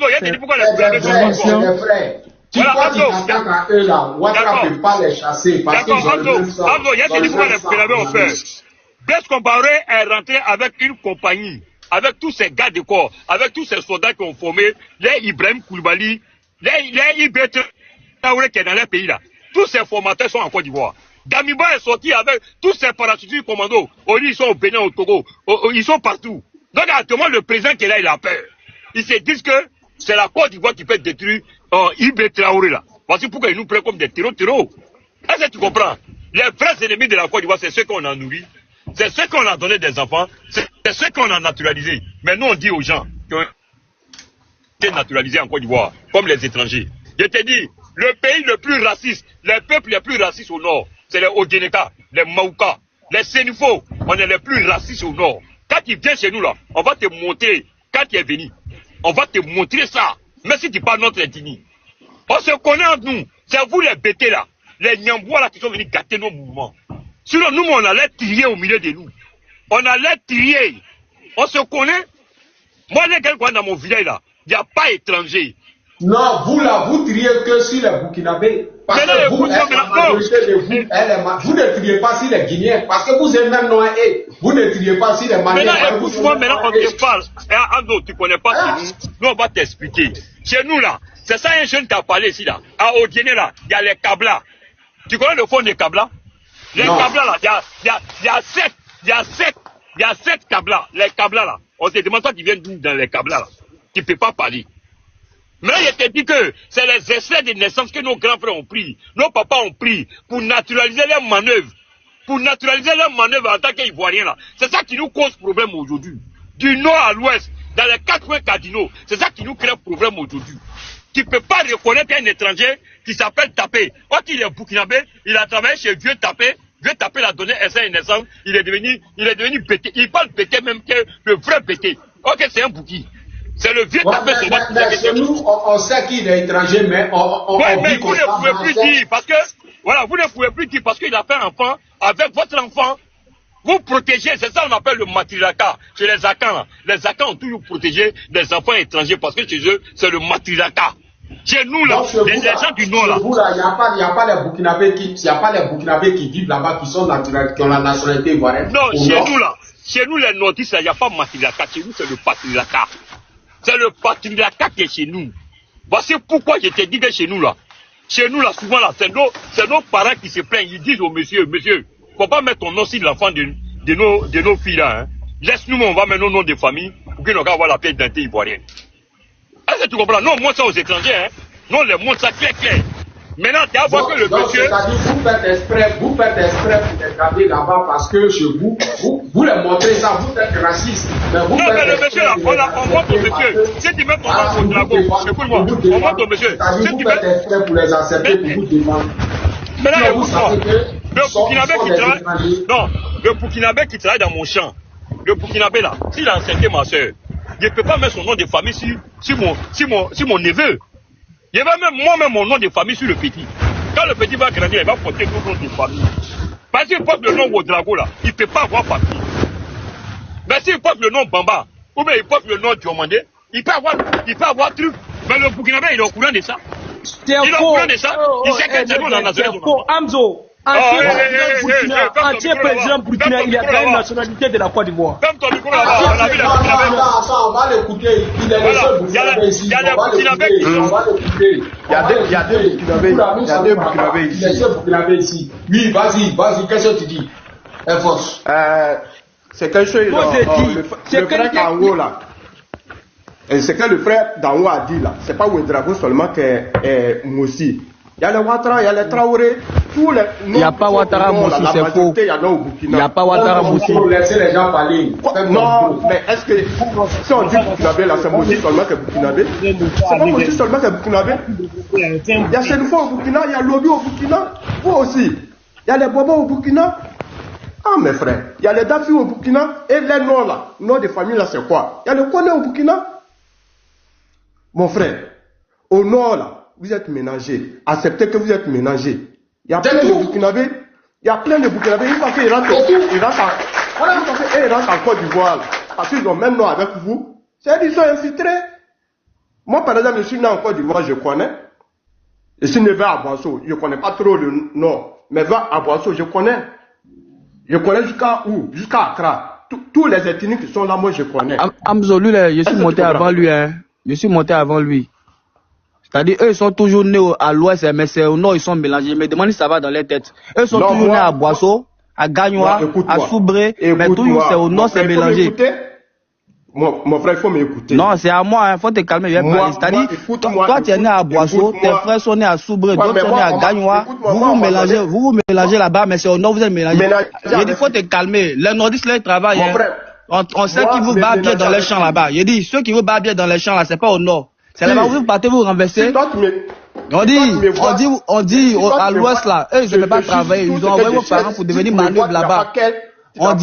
Speaker 8: il y a des pourquoi les Burkinabés sont
Speaker 3: des frères. Tu vois qu'ils s'attaquent à eux là, Ouattara ne peut pas les chasser parce qu'ils ont le même sang.
Speaker 8: Amzo, il y a des pourquoi les Burkinabés ont fait. Blaise Compaoré est rentré avec une compagnie, avec tous ces gars de corps, avec tous ces soldats qui ont formé, les Ibrahim Koulibaly, les Ibé Traoré qui est dans les pays là. Tous ces formateurs sont en Côte d'Ivoire. Damiba est sorti avec tous ses parachutistes commandos. Ils sont au Bénin, au Togo. Ils sont partout. Donc, actuellement, le président qui est là, il a peur. Ils se disent que c'est la Côte d'Ivoire qui peut détruire Ibé Traoré là. Voici pourquoi ils nous prennent comme des terreaux. Est-ce que tu comprends? Les vrais ennemis de la Côte d'Ivoire, c'est ceux qu'on a nourris. C'est ceux qu'on a donné des enfants. C'est ceux qu'on a naturalisés. Mais nous, on dit aux gens qui ont été naturalisés en Côte d'Ivoire, comme les étrangers. Je te dis, le pays le plus raciste, les peuples les plus racistes au nord, c'est les Odineka, les Maouka, les Sénifo. On est les plus racistes au nord. Quand tu viens chez nous là, on va te montrer, quand tu es venu, on va te montrer ça. Mais si tu parles notre ethnie, on se connaît entre nous. C'est vous les bêtés là, les Nyambois là qui sont venus gâter nos mouvements. Sinon nous, on allait trier au milieu de nous. On allait trier. On se connaît. Moi, les gars dans mon village là, il n'y a pas étranger.
Speaker 3: Non, vous là, vous triez que sur les Burkinabés. Parce que vous, vous ne triez pas sur les Guinéens. Parce que vous êtes même noir et vous ne triez pas sur les Maliens.
Speaker 8: Maintenant, écoute-moi, maintenant on te parle. Ando, tu connais pas chez nous. Nous, on va t'expliquer. Chez nous, là, c'est ça un jeune qui a parlé ici, là. Au Guinée, là, il y a les Kabla. Tu connais le fond des Kabla? Les Kabla, là, il y a 7 Kabla. Les Kabla, là. On te demande toi qui viens d'où dans les Kabla, là. Tu ne peux pas parler. Mais je te dis que c'est les extraits de naissance que nos grands frères ont pris, nos papas ont pris pour naturaliser leurs manœuvres. Pour naturaliser leurs manœuvres en tant qu'Ivoiriens là. C'est ça qui nous cause problème aujourd'hui. Du nord à l'ouest, dans les 4 coins cardinaux, c'est ça qui nous crée problème aujourd'hui. Tu ne peux pas reconnaître un étranger qui s'appelle Tapé. Quand il est burkinabé, il a travaillé chez Vieux Tapé. Vieux Tapé l'a donné essai et naissance, il est devenu Pété. Il parle Pété même que le vrai Pété. Ok, c'est un bouki. C'est le vieux Tapé.
Speaker 3: Nous, on sait qu'il est étranger, mais
Speaker 8: mais vous ne pouvez plus dire, parce que, voilà, vous ne pouvez plus dire parce qu'il a fait un enfant avec votre enfant. Vous protégez, c'est ça qu'on appelle le matrilaka. Chez les Akans, les Akans ont toujours protégé les enfants étrangers parce que chez eux, c'est le matrilaka. Chez nous, là, les gens du Nord, là.
Speaker 3: Il n'y a pas les Burkinabés qui vivent là-bas, qui ont la nationalité ivoirienne.
Speaker 8: Non, chez nous, les nordistes, il n'y a pas matrilaka. Chez nous, c'est le patrilaka. C'est le patriarcat qui est chez nous. Voici pourquoi je te dis que chez nous là, souvent là, c'est nos parents qui se plaignent. Ils disent au monsieur, faut pas mettre ton nom sur l'enfant de nos filles là. Hein. Laisse-nous, on va mettre nos noms de famille pour qu'ils n'aient qu'à avoir la pièce d'identité ivoirienne. Est-ce que tu comprends? Non, moi ça aux étrangers, hein. Non, les montre ça clair. Maintenant, tu vas voir que le monsieur.
Speaker 3: C'est-à-dire, vous faites exprès pour les garder là-bas parce que chez vous les montrez ça, vous êtes raciste.
Speaker 8: Mais le monsieur là, on montre au monsieur. Si tu mets ton nom au drapeau, écoute-moi, on montre au monsieur.
Speaker 3: Si tu faites exprès pour les accepter, pour vous défendre.
Speaker 8: Maintenant, écoute-moi. Le Burkinabé qui travaille dans mon champ, le Burkinabé là, s'il a accepté ma soeur, il ne peut pas mettre son nom de famille sur mon neveu. Il va même moi-même mon nom de famille sur le petit. Quand le petit va grandir, il va porter son nom de famille. Parce qu'il porte le nom au drago là, il ne peut pas avoir papier. Mais s'il porte le nom Bamba, ou bien il porte le nom Diomandé, il peut avoir truc. Mais le Burkinabé, il est au courant de ça. Il est au courant de ça. Il sait que c'est nous la nationalité.
Speaker 12: Amzo, ancien président burkinabé, il a gagné la nationalité de la Côte d'Ivoire.
Speaker 3: Attends, on va l'écouter. Il est le seul Burkinabé ici. On va l'écouter. Il y a des Burkinabés ici. Il est le seul Burkinabé ici. Oui, vas-y, qu'est-ce que tu dis? Force.
Speaker 9: C'est quelque chose. Le frère d'en haut là. C'est que le frère d'en haut a dit là. C'est pas Ouedraogo seulement que Moussi. Il y a les Ouattara, il y a les Traoré, tous les.
Speaker 13: Il n'y a pas Ouattara Moussi, c'est faux. Il n'y a pas Ouattara Moussi.
Speaker 3: Pour laisser les gens parler.
Speaker 9: Non, mais est-ce que si on dit Burkinabé là, c'est Moussi seulement que Burkinabé? C'est pas Moussi seulement que Burkinabé? Il y a Sénoufo au Burkina, il y a Lobi au Burkina, vous aussi. Il y a les Bobo au Burkina. Ah mes frères, il y a les Dafi au Burkina et les noms là, noms de famille là c'est quoi? Il y a le Kone au Burkina. Mon frère, au nord là, vous êtes mélangés. Acceptez que vous êtes mélangés. Il y a plein de Burkinabés. Il y a plein de Burkinabés. Une fois qu'ils rentrent en Côte d'Ivoire, parce qu'ils ont même nom avec vous, c'est-à-dire qu'ils sont infiltrés. Moi, par exemple, je suis né en Côte d'Ivoire, je connais. Je suis né vers Aboisseau. Je ne connais pas trop le nom. Mais vers Aboisseau, je connais. Je connais jusqu'à où? Jusqu'à Accra. Tous les ethniques qui sont là, moi, je connais.
Speaker 13: Amzo, lui, je suis monté avant lui. Hein. Je suis monté avant lui. C'est-à-dire, eux, ils sont toujours nés à l'ouest, mais c'est au nord, ils sont mélangés. Je me demande si ça va dans les têtes. Eux sont toujours nés à Boisseau, à Gagnoa, à Soubré, mais toujours c'est au nord, c'est mélangé.
Speaker 9: Mon frère, il faut m'écouter.
Speaker 13: Non, c'est à moi, il faut te calmer. C'est-à-dire, toi, tu es né à Boisseau, tes frères sont nés à Soubré, d'autres sont nés à Gagnoa. Vous vous mélangez là-bas, mais c'est au nord, vous êtes mélangés. J'ai dit, il faut te calmer. Les nordistes, là, ils travaillent. On sait qu'ils vous battent bien dans les champs là-bas. J'ai dit, ceux qui vous battent bien dans les champs là, c'est pas au nord. C'est là-bas où vous partez vous renverser. On dit à l'ouest là, eux ils ne veulent pas travailler, ils ont envoyé vos parents pour devenir manœuvre là-bas. On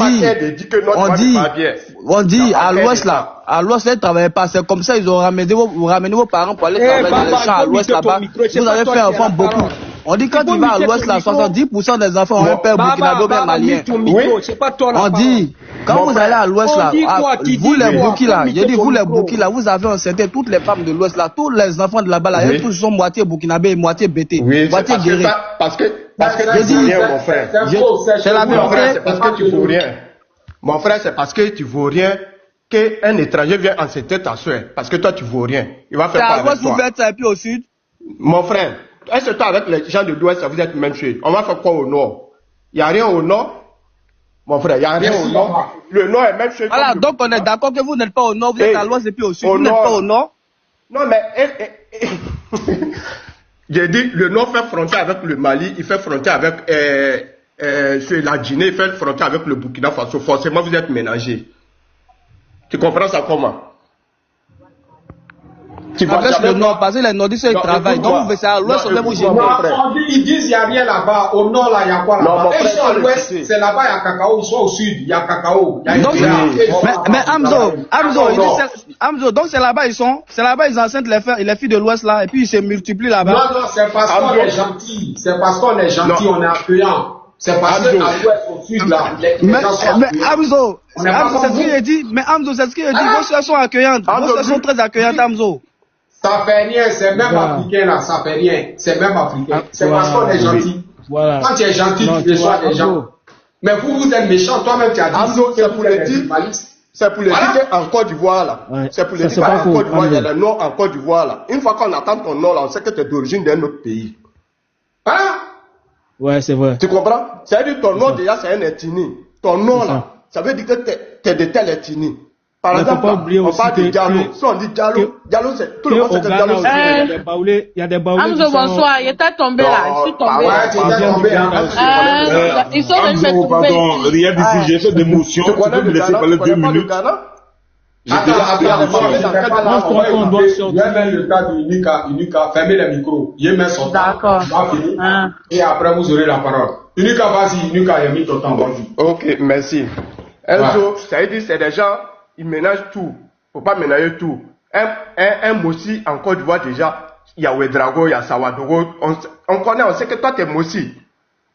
Speaker 13: dit à l'ouest là, ils ne travaillent pas, c'est comme ça ils ont ramené vos parents pour aller travailler dans les champs à l'ouest là-bas. Vous avez fait enfant beaucoup. On dit quand tu vas à l'ouest, là, 70% des enfants ont un père burkinabé ou bien malien.
Speaker 12: Oui. C'est pas toi,
Speaker 13: on dit, quand vous allez à l'ouest, là, vous les Burkis, là, j'ai dit, vous les Burkis, là, vous avez enceinté toutes les femmes de l'ouest, là, tous les enfants de là-bas, là, ils tous sont moitié burkinabé et moitié bété.
Speaker 9: Oui,
Speaker 13: moitié guéri.
Speaker 9: Parce que tu vaux rien, mon frère.
Speaker 13: C'est la vérité.
Speaker 9: C'est parce que tu vaux rien. Mon frère, c'est parce que tu vaux rien qu'un étranger vient enceinter ta soeur. Parce que toi, tu vaux rien. Il va faire quoi avec toi?
Speaker 13: Vous faites ça et puis au sud?
Speaker 9: Mon frère, est-ce que toi, avec les gens de l'ouest, vous êtes même chose? On va faire quoi au nord? Il n'y a rien au nord? Mon frère, il n'y a rien au nord. Le nord est même chose.
Speaker 13: Voilà, donc on est d'accord que vous n'êtes pas au nord, vous êtes à l'ouest et puis au sud. Vous n'êtes pas au nord?
Speaker 9: Non, mais... J'ai dit, le nord fait frontière avec le Mali, il fait frontière avec la Guinée, il fait frontière avec le Burkina Faso. Forcément, vous êtes mélangés. Tu comprends ça comment?
Speaker 13: Tu vois le nord, parce que les nordistes, ils travaillent. Donc, c'est à l'ouest, on est bougé.
Speaker 3: Ils disent qu'il n'y a rien là-bas. Au nord, là, il y a quoi là-bas? Et sur l'ouest, c'est là-bas, il y a cacao. Soit au sud, il y a cacao.
Speaker 13: Mais Hamzo, donc c'est là-bas, ils enceintent les filles de l'ouest, là, et puis ils se multiplient là-bas.
Speaker 3: Non, c'est parce qu'on est gentil. C'est parce qu'on est gentil, on est accueillant. C'est parce qu'à l'ouest, au sud, là,
Speaker 13: mais Hamzo, c'est ce qu'il a dit. Mais Hamzo, c'est ce qu'il a dit. Vos soeurs sont accueillantes. Vos soeurs sont très accueillantes, Hamzo.
Speaker 3: Ça fait rien, c'est même africain là, ça fait rien. C'est même africain. C'est parce qu'on est gentil.
Speaker 11: Voilà.
Speaker 3: Quand tu es gentil, tu reçois des gens. Mais vous êtes méchant, toi-même tu as dit
Speaker 9: c'est pour le dire. C'est pour le dire qu'en Côte d'Ivoire là. C'est pour le dire qu'en Côte d'Ivoire, il y a le nord en Côte d'Ivoire là. Une fois qu'on attend ton nom là, on sait que tu es d'origine d'un autre pays. Voilà.
Speaker 11: Ouais, c'est vrai.
Speaker 9: Tu comprends? Ça veut dire que ton nom déjà c'est un ethnie. Ton nom là, ça veut dire que tu es de telle ethnie. Par exemple, on parle de Diallo. Si on dit Diallo, Diallo c'est tout le monde sait que Diallo c'est.
Speaker 11: Il y a des baoulés.
Speaker 14: Hamzo, bonsoir. Il était tombé là. Je suis tombé. Ils sont venus me trouver.
Speaker 1: Pardon, rien d'ici, j'ai fait des motions. Tu peux me laisser parler 2 minutes?
Speaker 3: On doit mettre le cas d'Unika, fermez les micros. Il met son temps.
Speaker 14: D'accord.
Speaker 3: Et après, vous aurez la parole. Unika, vas-y, Unika, il a mis ton temps.
Speaker 9: Ok, merci. Enzo, ça veut dire c'est des gens, ils ménagent tout. Faut pas ménager tout. Un Mossi en Côte d'Ivoire déjà, il y a Ouedraogo, il y a Sawadogo. On connaît, on sait que toi, tu es Mossi.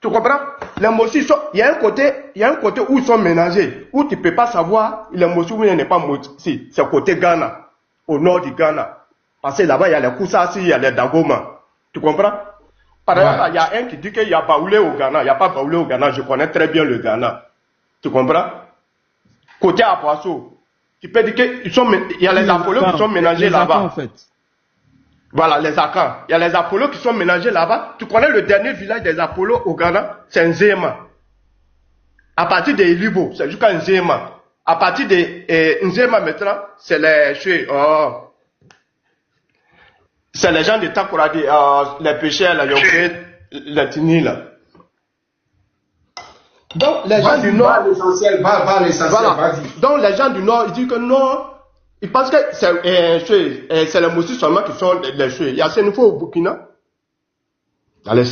Speaker 9: Tu comprends? Les Mossi, il y a un côté où ils sont ménagés, où tu ne peux pas savoir les Mossi où il n'est pas Mossi. C'est côté Ghana, au nord du Ghana. Parce que là-bas, il y a les Koussassi, il y a les Dagoma. Tu comprends? Par exemple, il y a un qui dit qu'il y a Baoulé au Ghana. Il n'y a pas Baoulé au Ghana. Je connais très bien le Ghana. Tu comprends? Côté Apoasso, tu peux dire qu'il y a les Apollos qui sont ménagés là-bas. En fait. Voilà, les Akans. Il y a les Apollos qui sont ménagés là-bas. Tu connais le dernier village des Apollos au Ghana? C'est Nzema. À partir de Ilibo, c'est jusqu'à Nzema. À partir de Nzema maintenant, c'est les gens de Takoradi, les pêcheurs, les Yopé, les Tini là. Donc les gens du Nord,
Speaker 3: l'essentiel, va l'essentiel,
Speaker 9: voilà. Donc les gens du Nord, ils disent que non, ils pensent que c'est les Mossis seulement qui sont les choses. Il y a Sénéfo au Burkina. Il y a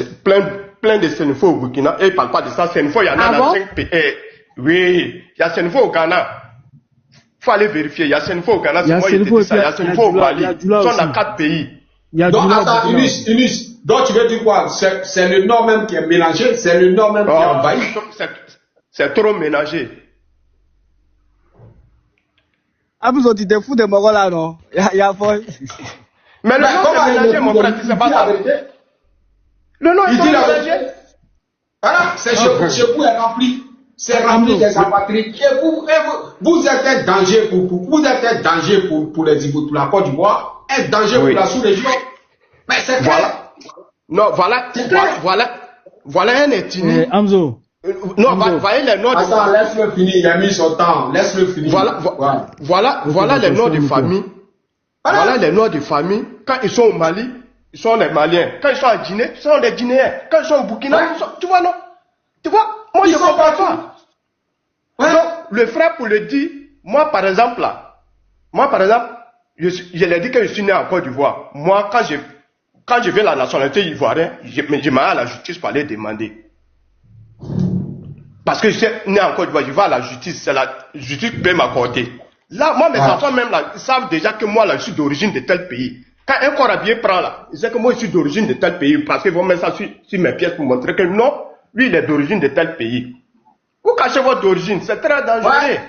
Speaker 9: plein de Sénéfo au Burkina. Et ils ne parlent pas de ça. Sénéfo, il y en a dans 5 pays. Oui, il y a Sénéfo au Ghana. Il faut aller vérifier. Il y a Sénéfo au Ghana, c'est moi qui te dis ça. Il y a Sénéfo au Mali. Ils sont dans 4 pays.
Speaker 3: Donc, attends, Unis. Donc, tu veux dire quoi? C'est le Nord même qui est mélangé, c'est le Nord même qui est envahi.
Speaker 9: C'est trop mélangé.
Speaker 13: Ah, vous avez dit des fous de Moro là, non? Il y a fort.
Speaker 9: Mais le Nord est mélangé, mon frère, c'est pas ça. Le Nord est mélangé.
Speaker 3: Voilà, c'est chez vous est rempli. C'est rempli des apatrides. Et vous êtes un danger pour la Côte d'Ivoire, un danger pour la sous-région. Mais c'est clair.
Speaker 9: Non, voilà un ethnie.
Speaker 11: Hamzo.
Speaker 9: Non, voyez les noms de famille.
Speaker 3: Attends, laisse-le finir, il a mis son temps. Laisse-le finir.
Speaker 9: Voilà les noms de famille. Voilà les noms de famille. Quand ils sont au Mali, ils sont les Maliens. Quand ils sont en Guinée, ils sont les Guinéens. Quand ils sont au Burkina, tu vois, non? Tu vois? Moi, je ne comprends pas. Donc, le frère, pour le dire, moi, par exemple, je l'ai dit que je suis né en Côte d'Ivoire. Moi, quand je vais la nationalité ivoirienne, je m'en vais à la justice pour aller demander. Parce que je suis né en Côte d'Ivoire, je vais à la justice, c'est la justice qui peut m'accorder. Là, moi, mes enfants même là, ils savent déjà que moi, là, je suis d'origine de tel pays. Quand un corps habillé prend là, il sait que moi je suis d'origine de tel pays, parce qu'ils vont mettre ça sur mes pièces pour montrer que non, lui il est d'origine de tel pays. Vous cachez votre origine, c'est très dangereux. Ouais.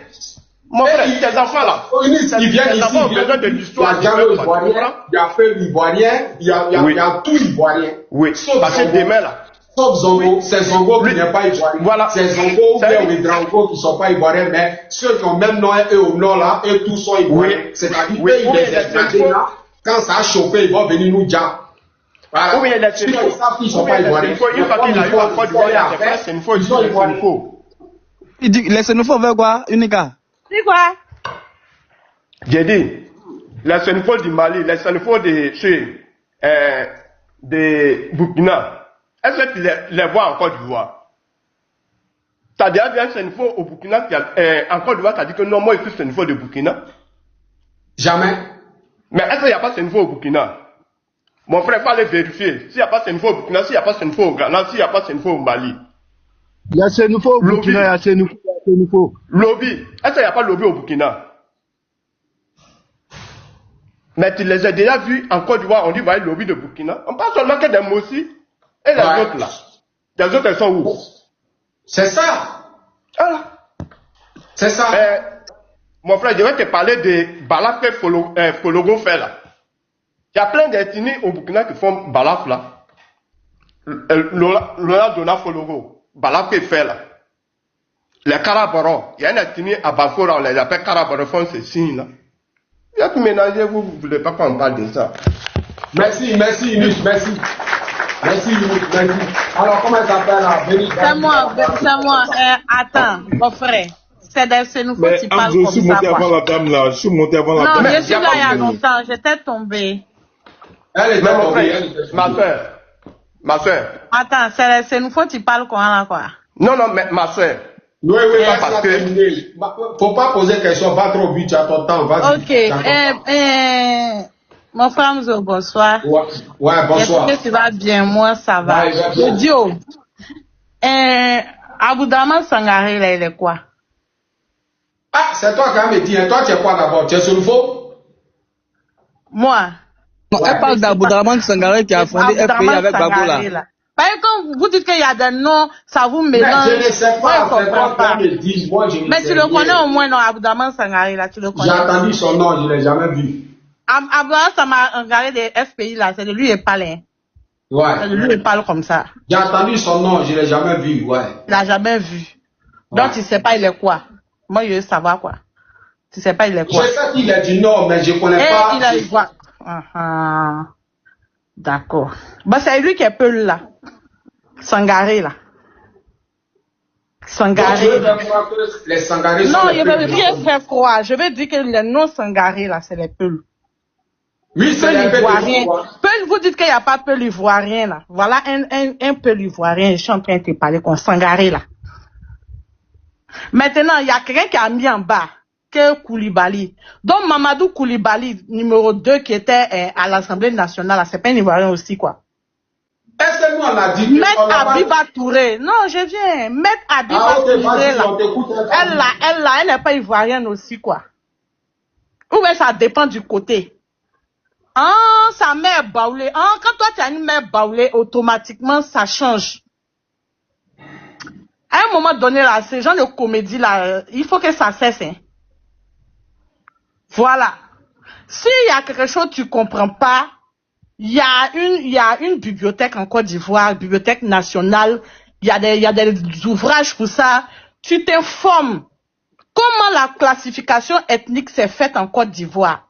Speaker 9: Mon frère, tes enfants là,
Speaker 3: ils viennent ici,
Speaker 9: ils ont besoin de l'histoire.
Speaker 3: Il y a fait l'ivoirien, il y a tout l'ivoirien.
Speaker 9: Oui, parce que demain là.
Speaker 3: Sauf Zongo, c'est Zongo qui n'est pas ivoirien. Voilà. C'est Zongo ou bien les Drango qui ne sont pas ivoiriens, mais ceux qui ont même nom et au nord là, eux tous sont ivoiriens. Oui. C'est-à-dire que les étrangers là, quand ça a chauffé, ils vont venir nous dire. Voilà.
Speaker 9: Oui, les Sénégalais sont pas ivoiriens. Une fois qu'il a eu un code d'ivoire, c'est une fois,
Speaker 13: il dit, les Sénégalais veulent quoi, Unica?
Speaker 14: C'est quoi?
Speaker 9: J'ai dit, les Sénégalais du Mali, les Sénégalais de Burkina, est-ce que tu les vois en Côte d'Ivoire? Tu as déjà vu un Sénégalais au Burkina en Côte d'Ivoire qui a dit que non, moi je suis Sénégalais de Burkina?
Speaker 3: Jamais.
Speaker 9: Mais est-ce qu'il n'y a pas Sénégalais au Burkina? Mon frère, il faut aller vérifier. S'il n'y a pas Sénégalais au Burkina, s'il n'y a pas Sénégalais au Ghana, s'il n'y a pas Sénégalais au Mali.
Speaker 15: Il y a Sénégalais au Burkina, il y a Sénégalais.
Speaker 9: Lobby. Est-ce qu'il n'y a pas lobby au Burkina? Mais tu les as déjà vus en Côte d'Ivoire, on dit voyez lobby de Burkina. On parle seulement que des Mossi et les autres là. Les autres, elles sont où?
Speaker 3: C'est ça.
Speaker 9: Voilà.
Speaker 3: C'est ça.
Speaker 9: Mon frère, je vais te parler de Balaf que Fologo fait là. Il y a plein d'ethnies au Burkina qui font Balaf là. Lola Dona Fologo. Balaf qu'il fait là. Les Karabaros. Il y a une ethnie à Bafora, on les appelle Karabaros, font ces signes là. Il y a tout mélangé, vous ne voulez pas qu'on parle de ça.
Speaker 3: Merci, Yunus, merci. Merci, Yunus, merci. Alors, comment ça s'appelle là?
Speaker 14: C'est moi. Attends, mon frère. C'est des Sénégalais qui parlent comme ça.
Speaker 1: Je suis monté avant la dame là. Je suis monté avant la dame.
Speaker 14: Non, je suis là il y a longtemps. J'étais tombée.
Speaker 3: Elle était tombée.
Speaker 9: Ma soeur.
Speaker 14: Attends, c'est les Sénégalais qui parlent quoi.
Speaker 9: Non, mais ma soeur.
Speaker 3: Oui, parce que. Faut pas poser question, pas trop vite, tu as ton temps, vas-y.
Speaker 14: Ok, mon frère Mzo, bonsoir.
Speaker 3: Ouais, bonsoir.
Speaker 14: Est-ce que tu vas bien? Moi, ça va. Je dis, Aboudaman Sangaré, là, il est quoi?
Speaker 3: Ah, c'est toi qui as me dit, toi, tu es quoi d'abord? Tu es sur le faux?
Speaker 14: Moi.
Speaker 13: Non, elle parle d'Aboudaman Sangaré qui a fondé FPI avec Baboula.
Speaker 14: Parce que quand vous dites qu'il y a des noms, ça vous mélange.
Speaker 3: Mais je ne sais pas, c'est toi qui me dis, moi je ne sais pas.
Speaker 14: Mais tu le connais au moins, non, Aboudaman Sangaré, là, tu le connais.
Speaker 3: J'ai entendu son nom, je ne l'ai jamais vu.
Speaker 14: Aboudaman Sangaré des FPI, là, c'est de lui et parle.
Speaker 3: Ouais.
Speaker 14: C'est de lui et parle comme ça.
Speaker 3: J'ai entendu son nom, je ne l'ai jamais vu, ouais.
Speaker 14: Il n'a jamais vu. Donc, tu ne sais pas il est quoi. Moi, je veux savoir quoi. Tu ne sais pas il est quoi.
Speaker 3: Je sais qu'il est du Nord, mais je ne connais pas.
Speaker 14: Il est quoi. D'accord. Bah, c'est lui qui est peu là. Sangaré là. Sangaré.
Speaker 3: Les Sangaré sont
Speaker 14: non,
Speaker 3: les
Speaker 14: je ne veux rien faire croire. Je veux dire que les non Sangaré là, c'est les Peuls.
Speaker 3: Oui, c'est les
Speaker 14: Ivoiriens. Peul, vous dites qu'il n'y a pas Peul ivoirien là. Voilà un Peul ivoirien. Je suis en train de te parler comme Sangaré là. Maintenant, il y a quelqu'un qui a mis en bas que Koulibaly. Donc Mamadou Koulibaly, numéro 2, qui était à l'Assemblée nationale, c'est pas un ivoirien aussi quoi.
Speaker 3: Est-ce que nous on a dit
Speaker 14: Maître Abiba Touré. Non, je viens. Maître Abiba Touré là. Elle n'est pas ivoirienne aussi quoi. Ou bien ça dépend du côté. Ah, sa mère baoulée. Ah, quand toi tu as une mère baoulée, automatiquement ça change. À un moment donné là, ces gens de comédie là, il faut que ça cesse. Hein. Voilà. S'il y a quelque chose que tu comprends pas, il y a une bibliothèque en Côte d'Ivoire, bibliothèque nationale, il y a des ouvrages pour ça. Tu t'informes comment la classification ethnique s'est faite en Côte d'Ivoire.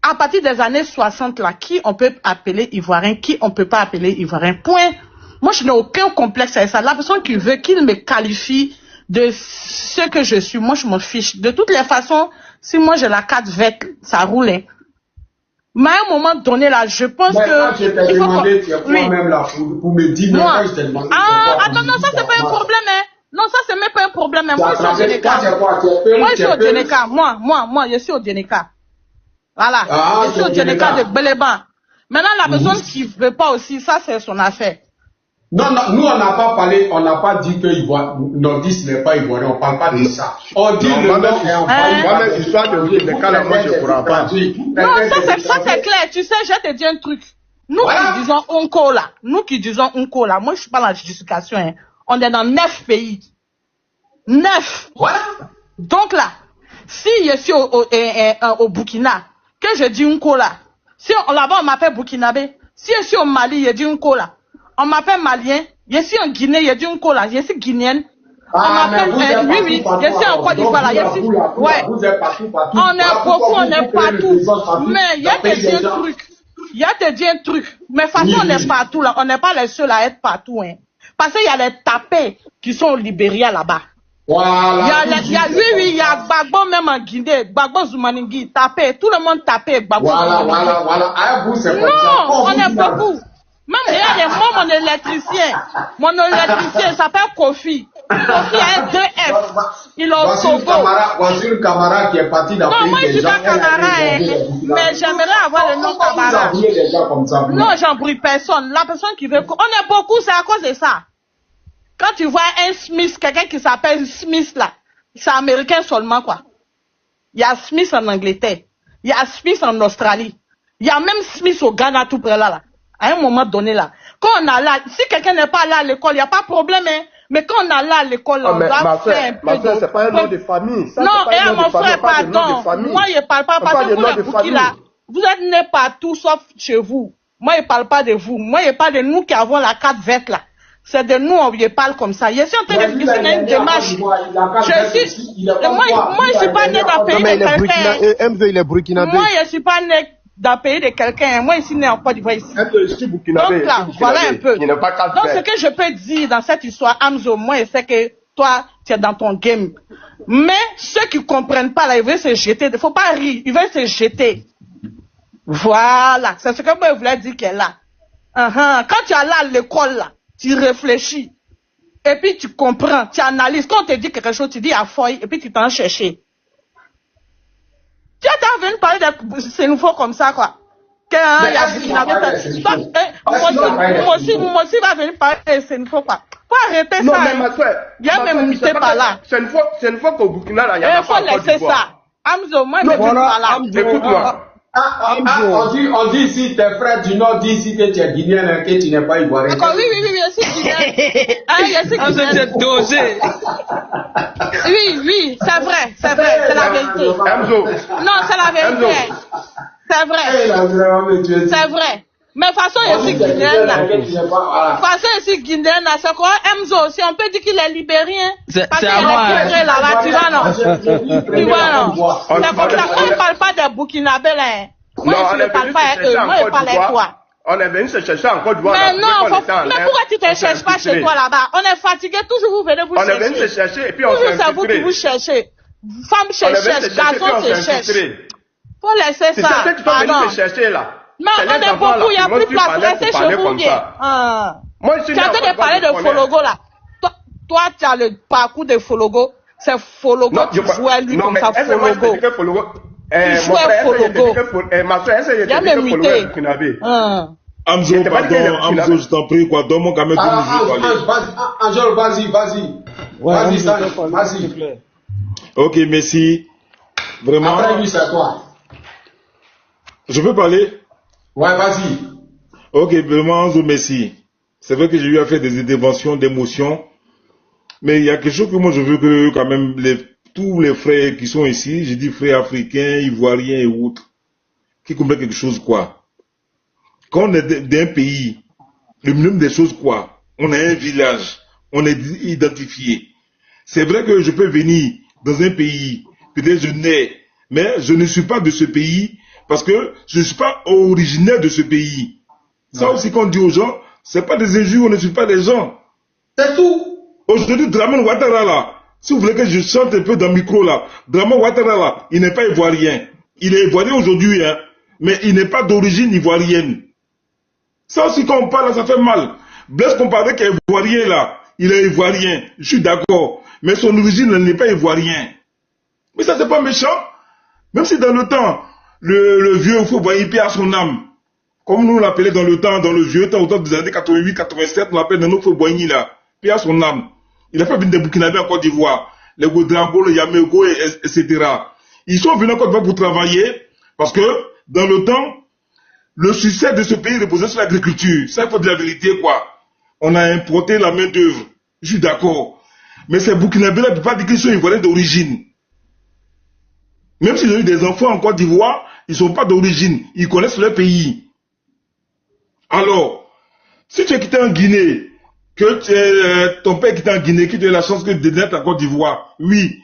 Speaker 14: À partir des années 60 là, qui on peut appeler ivoirien, qui on peut pas appeler ivoirien. Point. Moi, je n'ai aucun complexe avec ça. La personne qui veut qu'il me qualifie de ce que je suis, moi, je m'en fiche. De toutes les façons, si moi j'ai la carte verte, ça roule. Hein. Mais à un moment donné, là, je pense que...
Speaker 3: Je t'ai demandé, tu es toi-même là, pour me dire...
Speaker 14: Moi, je t'ai demandé... attends, non, ça, c'est pas un problème, hein. Non, ça, c'est même pas un problème. Hein. Moi, je suis au Dénéka. Moi, je suis au Dénéka. Moi, je suis au Dénéka. Voilà. Je suis au Dénéka de Beléban. Maintenant, la personne qui veut pas aussi, ça, c'est son affaire.
Speaker 3: Non, nous on n'a pas parlé, on n'a pas dit que Nordis n'est pas ivoirien, on parle pas de ça. On dit le nom est en
Speaker 9: moi-même, l'histoire de Kala, moi je ne crois pas.
Speaker 14: Non, ça c'est clair, tu sais, je te dis un truc. Nous qui disons Onko là, moi je suis pas dans la justification, hein. On est dans 9 pays. 9.
Speaker 3: Voilà.
Speaker 14: Donc là, si je suis au Burkina, que je dis Onko là, si là-bas on m'appelle Burkinabé, si je suis au Mali, je dis Onko là. On m'appelle malien, je suis en Guinée, je dis un cola, je suis guinéenne. On m'appelle, oui, je suis en Côte d'Ivoire, là, je suis, ouais. On est beaucoup, on est partout. Mais il y a te dit un truc. Mais façon, on est partout, là. On n'est pas les seuls à être partout, hein. Parce qu'il y a les tapés qui sont au Libéria, là-bas.
Speaker 3: Voilà.
Speaker 14: Il y a Gbagbo même en Guinée, Gbagbo Zoumaningui, tapé, tout le monde tapé, Gbagbo.
Speaker 3: Voilà.
Speaker 14: Non, on est beaucoup. Même il y a mon électricien s'appelle Kofi. Kofi a 2F. Il est au Togo.
Speaker 3: Voici le camarade qui est parti dans
Speaker 14: non, moi je suis pas camarade, mais j'aimerais avoir le nom camarade. Non, j'embrouille personne. La personne qui veut, on est beaucoup, c'est à cause de ça. Quand tu vois un Smith, quelqu'un qui s'appelle Smith là, c'est américain seulement quoi. Il y a Smith en Angleterre, il y a Smith en Australie, il y a même Smith au Ghana tout près là. À un moment donné là, quand on a là, si quelqu'un n'est pas là à l'école, il n'y a pas de problème, hein. Mais quand on a là à l'école, on doit faire un peu
Speaker 9: ma soeur, c'est pas un nom de famille. Ça,
Speaker 14: non, mon frère, pardon. Moi, je ne parle pas parce que vous, les Bouki là, vous êtes nés partout sauf chez vous. Moi, je ne parle pas de vous. Moi, je parle de nous qui avons la carte verte là. C'est de nous, on parle comme ça. Je suis en train de faire une démarche. Moi, je ne suis pas né dans le pays de quelqu'un.
Speaker 9: MZ, il est burkinabé.
Speaker 14: Moi, je ne suis pas né dans le pays de quelqu'un. Moi, ici, né en Côte d'Ivoire ici. Donc là, voilà un peu. Donc, ce que je peux dire dans cette histoire, Amzo, moi, je sais que toi, tu es dans ton game. Mais ceux qui ne comprennent pas, là, ils veulent se jeter. Il ne faut pas rire. Ils veulent se jeter. Voilà. C'est ce que moi, je voulais dire qu'elle est là. Quand tu es là à l'école, là, tu réfléchis. Et puis, tu comprends. Tu analyses. Quand on te dit quelque chose, tu dis à feuille. Et puis, tu t'en cherches. Tu es venu parler de ces nouveaux comme ça, quoi. Moi aussi, va venir parler de ces nouveaux, quoi. Faut arrêter ça.
Speaker 9: Non, mais ma soeur.
Speaker 14: Il y a même muté par là.
Speaker 9: C'est une fois qu'au Burkina, là, il y a
Speaker 14: pas de Côte d'Ivoire. Il faut laisser ça. Amzo, moi, je vais venir par là.
Speaker 9: Écoute-moi.
Speaker 3: On dit ici, tes frères du Nord disent ici que tu es guinéen, que tu n'es pas ivoirien.
Speaker 14: Oui, je suis guinéen. Je suis guinéen. Oui, c'est vrai, c'est la vérité. Non, c'est la vérité. C'est vrai. Mais de toute façon, je suis guinéenne là. De toute façon, je suis guinéenne là. C'est quoi, Emzo? Si on peut dire qu'il est libérien. Parce qu'il est tiré là-bas, tu vois, non? Tu vois, non? C'est comme ça. Moi, je ne parle pas des Burkinabés là. Moi, je ne parle pas à eux. Moi, je parle à toi.
Speaker 9: On est venu se chercher en Côte d'Ivoire.
Speaker 14: Mais non, mais pourquoi tu ne te cherches pas chez toi là-bas? On est fatigué, toujours vous venez vous chercher.
Speaker 9: On est venu se chercher et puis on s'est
Speaker 14: toujours c'est vous qui vous cherchez. Femmes se cherchent, garçons se cherchent. Faut laisser ça.
Speaker 9: C'est ceux qui sont venus se chercher là.
Speaker 14: Non, on est beaucoup, il n'y a plus de place. Restez chez vous.
Speaker 9: Moi, je suis
Speaker 14: tu as en train de parler de Fologo là. Toi, tu as le parcours de Fologo. C'est Fologo qui jouait lui comme ça, Fologo. Il jouait Fologo.
Speaker 9: Ma soeur, est-ce que
Speaker 14: il y a même muté.
Speaker 1: Amzo, pardon, Amzo, je t'en prie, quoi. Donne-moi quand même 2 minutes.
Speaker 3: Angel, vas-y. Vas-y.
Speaker 1: Ok, merci. Vraiment.
Speaker 3: Après lui, c'est toi.
Speaker 1: Je peux parler?
Speaker 3: Ouais, vas-y.
Speaker 1: Ok, vraiment, Amzo, merci. C'est vrai que j'ai eu à faire des interventions, d'émotions. Mais il y a quelque chose que moi je veux que quand même tous les frères qui sont ici, je dis frères africains, ivoiriens et autres, qui comprennent quelque chose quoi. Quand on est d'un pays, le minimum des choses quoi, on a un village, on est identifié. C'est vrai que je peux venir dans un pays, peut-être je nais, mais je ne suis pas de ce pays parce que je ne suis pas originaire de ce pays. Ça aussi qu'on dit aux gens, c'est pas des injures, on ne suit pas les gens.
Speaker 3: C'est tout.
Speaker 1: Aujourd'hui, Dramane Ouattara là, si vous voulez que je chante un peu dans le micro là, Dramane Ouattara là, il n'est pas ivoirien. Il est ivoirien aujourd'hui, hein, mais il n'est pas d'origine ivoirienne. Ça aussi quand on parle là, ça fait mal. Blaise Compaoré qui est ivoirien là, il est ivoirien, je suis d'accord, mais son origine n'est pas ivoirien. Mais ça c'est pas méchant. Même si dans le temps, le vieux Fou voyait paix à son âme. Comme nous l'appelait dans le temps, dans le vieux temps, au temps des années 88-87, on l'appelle Nanofo Boigny là. Puis à son âme. Il a fait venir des Burkinabés en Côte d'Ivoire. Les Ouedraogo, les Yamego, etc. Ils sont venus en Côte d'Ivoire pour travailler parce que, dans le temps, le succès de ce pays reposait sur l'agriculture. Ça, il faut de la vérité, quoi. On a importé la main d'œuvre. Je suis d'accord. Mais ces Burkinabés-là ne peuvent pas dire qu'ils sont ivoiriens d'origine. Même s'ils ont eu des enfants en Côte d'Ivoire, ils ne sont pas d'origine. Ils connaissent leur pays. Alors, si tu es quitté en Guinée, que ton père est quitté en Guinée, que tu as la chance de naître en Côte d'Ivoire, oui,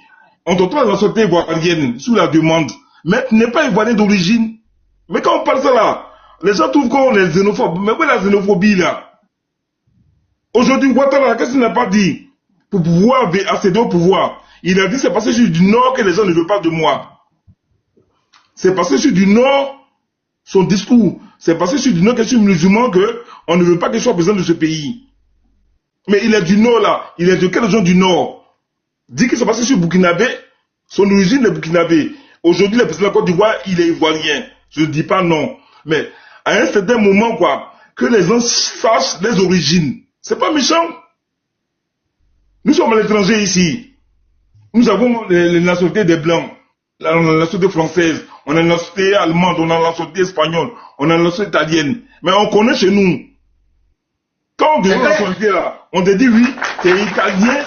Speaker 1: on te trouve dans la société ivoirienne, sous la demande. Mais tu n'es pas ivoirien d'origine. Mais quand on parle ça là, les gens trouvent qu'on est xénophobe. Mais où est la xénophobie là? Aujourd'hui, Ouattara, qu'est-ce qu'il n'a pas dit? Pour pouvoir accéder au pouvoir. Il a dit c'est parce que je suis du Nord que les gens ne veulent pas de moi. C'est parce que je suis du Nord, son discours. C'est parce que je suis du Nord que je suis musulman qu'on ne veut pas que je sois président de ce pays. Mais il est du Nord là. Il est de quelle région du Nord? Dit que c'est parce que je suis burkinabé, son origine est burkinabé. Aujourd'hui, le président de la Côte d'Ivoire, il est ivoirien. Je ne dis pas non. Mais à un certain moment, quoi, que les gens sachent les origines. C'est pas méchant. Nous sommes à l'étranger ici. Nous avons les nationalités des Blancs, la nationalité française, on a la nationalité allemande, on a la nationalité espagnole, on a la nationalité italienne. Mais on connaît chez nous. Quand on demande la nationalité là, on te dit oui, c'est italien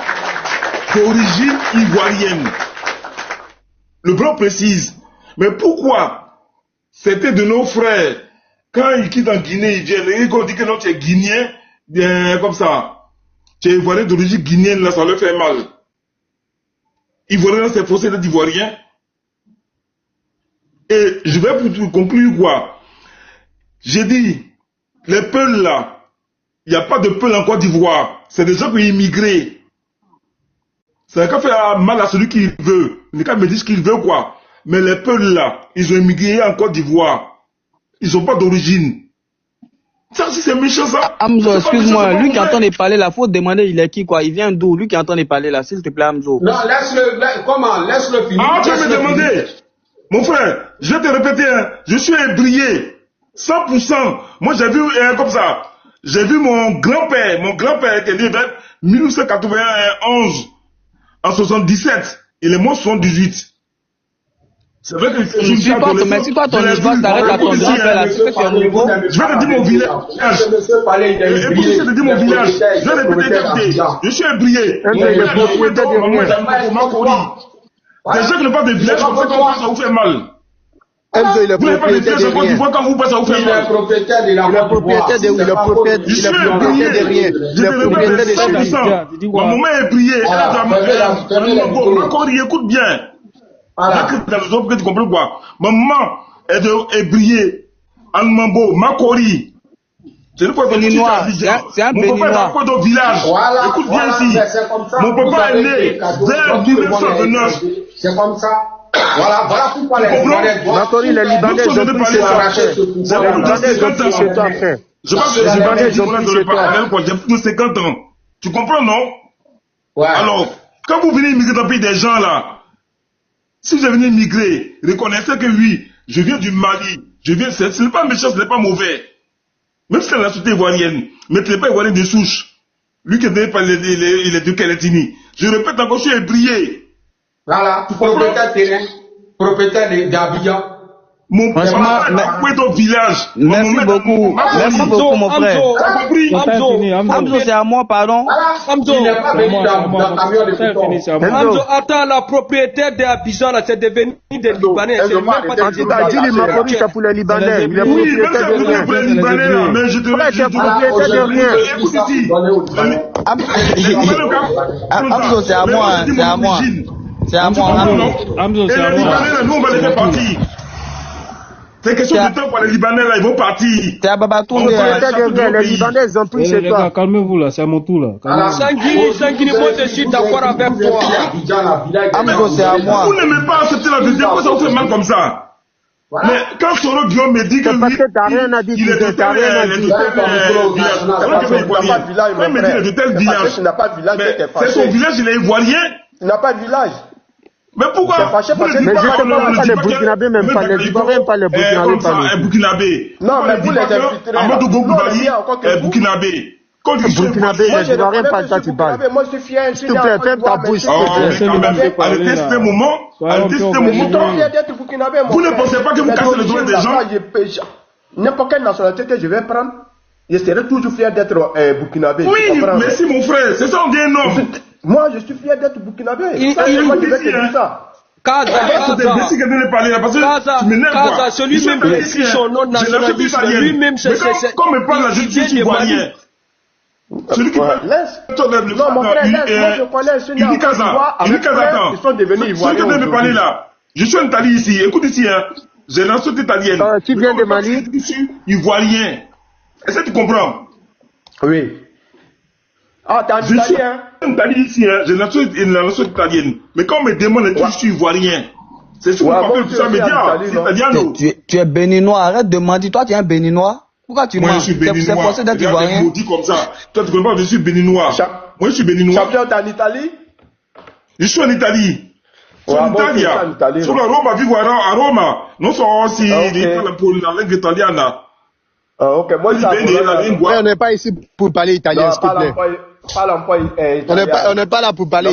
Speaker 1: d'origine ivoirienne. Le Blanc précise. Mais pourquoi c'était de nos frères, quand ils quittent en Guinée, ils viennent, et qu'on dit que non, tu es guinéen, comme ça. Tu es ivoirien d'origine guinéenne, là, ça leur fait mal. Ivoirien, c'est forcé d'être ivoirien. Et je vais pour conclure quoi. J'ai dit, les Peuls là, il n'y a pas de Peuls en Côte d'Ivoire. C'est des gens qui ont immigré. C'est qu'à faire mal à celui qui veut. Il qu'à me dire ce qu'il veut quoi. Mais les Peuls là, ils ont immigré en Côte d'Ivoire. Ils n'ont pas d'origine. Ça aussi c'est méchant ça.
Speaker 13: Amzo, excuse-moi, lui qui entend parler là, faut demander il est qui quoi, il vient d'où, lui qui entend parler là, s'il te plaît Amzo.
Speaker 3: Non, laisse-le finir.
Speaker 1: Ah, tu vas me demander. Mon frère, je vais te répéter, hein, je suis ébrié. 100%. Moi j'ai vu comme ça. J'ai vu mon grand-père était né vers 1991, en 77. Il est mort en 78. C'est vrai que je suis adolescent.
Speaker 13: Mais si toi ton histoire s'arrête à ton grand-père là, c'est que tu es nouveau.
Speaker 1: Je vais te dire mon village. Écoute, je vais te dire mon village. Je vais répéter, je suis ébrié. Les gens qui n'ont pas de village, comme ça vous fait mal.
Speaker 15: Enzo, il est propriétaire de rien.
Speaker 1: Quand vous passez, ça vous fait mal.
Speaker 3: Il est propriétaire de la
Speaker 15: Il est propriétaire de rien. Il est propriétaire de chez lui.
Speaker 1: Maman est brillé. Makori, écoute bien. Tu comprends quoi? Maman est brillée. Almambo, Makori. C'est une fois que
Speaker 13: c'est un béninois.
Speaker 1: Mon papa est dans village. Écoute bien ici. Mon papa est né vers 1929.
Speaker 3: C'est comme ça. Voilà pourquoi les
Speaker 15: Makori, les Libanais, ils ont pris chez toi. Les Libanais, ils ont pris chez toi, frère.
Speaker 1: Je pense que les Libanais, ils ont pris chez toi. J'ai plus de 50 ans. Tu comprends, non?
Speaker 3: Ouais.
Speaker 1: Alors, quand vous venez immigrer dans le pays des gens, là, si vous venez immigrer, reconnaissez que oui, je viens du Mali. Ce n'est pas méchant, ce n'est pas mauvais. Même si c'est la société ivoirienne, mais tu n'es pas ivoirien de souche. Lui qui n'est pas, il est de Kélétini. Je répète encore, je suis ébrié.
Speaker 3: Voilà, propriétaire terrain, propriétaire d'Abidjan.
Speaker 1: Mon père est au village.
Speaker 13: Merci beaucoup. Merci beaucoup, mon frère. Amzo, c'est à moi, pardon.
Speaker 12: Amzo, attends, la propriétaire d'Abidjan, c'est devenu des Libanais.
Speaker 15: Dis les Makori, c'est pour les Libanais. Il est propriétaire de rien.
Speaker 1: Pour les Libanais, mais je te
Speaker 15: dis. Propriétaire de rien.
Speaker 1: Écoute ici.
Speaker 13: Amzo, c'est à moi. C'est à moi. C'est à moi.
Speaker 1: Amzo, c'est à moi. Et les Libanais, nous, on va les partir. C'est question de temps pour les Libanais là, ils vont partir.
Speaker 13: C'est à Babatou.
Speaker 15: Les Libanais, ils ont pris chez toi.
Speaker 11: Calmez-vous là, c'est à mon tour là.
Speaker 12: Sangini, moi je suis d'accord avec toi.
Speaker 13: Amzo, c'est à moi.
Speaker 1: Vous n'aimez pas accepter la vérité, pourquoi ça vous fait mal comme ça? Mais quand Soro Guillaume me dit que
Speaker 15: parce que t'as rien à dire, il est de tel
Speaker 1: village. C'est son village, il est ivoirien.
Speaker 9: Il n'a pas de village.
Speaker 1: Mais pourquoi
Speaker 9: fâché parce que...
Speaker 15: Mais justement, pas les Burkinabés, même pas les Ivoiriens, pas les
Speaker 1: Burkinabés.
Speaker 9: Non, mais vous les infiltrez.
Speaker 1: Amadou Gogoubali est Burkinabé.
Speaker 15: Burkinabé, les Ivoiriens, pas ça, tu parles.
Speaker 9: Moi, je suis fier.
Speaker 15: S'il te plaît, ferme ta bouche.
Speaker 1: Arrêtez ce moment. Vous ne pensez pas que vous cassez le droit des gens?
Speaker 9: N'importe quelle nationalité que je vais prendre, je serai toujours fier d'être burkinabé.
Speaker 1: Oui, merci mon frère, c'est ça on dit un homme.
Speaker 9: Moi, je suis fier d'être burkinabé.
Speaker 12: Kaza, celui-même qui écrit son nom nationaliste, lui-même c'est...
Speaker 1: Comme il parle la justice ivoirienne. Celui qui parle...
Speaker 9: Non, mon frère, moi je connais ceux qui sont devenus ivoiriens.
Speaker 1: Celui qui vient me parler là, je suis en Italie ici, écoute ici, j'ai la société italienne.
Speaker 15: Tu viens de Mali?
Speaker 1: Je suis ivoirien. Est-ce que tu comprends?
Speaker 9: Oui. Ah, t'es en italien?
Speaker 1: Je suis en Italie ici, j'ai la société italienne. Mais quand on me demande est-ce que je suis ivoirien, c'est ce qu'on appelle tout ça média.
Speaker 13: Tu es béninois, arrête de mentir. Toi, tu es un béninois. Pourquoi tu mens?
Speaker 1: Moi, je suis béninois.
Speaker 13: C'est forcé d'être ivoirien.
Speaker 1: Tu comme ça. Toi, tu connais pas, je suis béninois. Moi, je suis béninois.
Speaker 9: Champion, t'es en Italie?
Speaker 1: Je suis en Italie. Sono in Italia, sono a Roma, vivo a Roma, non so se la langue italiana.
Speaker 9: Ok, moi
Speaker 15: on n'est pas ici pour parler italien, s'il te plaît. On n'est pas là pour parler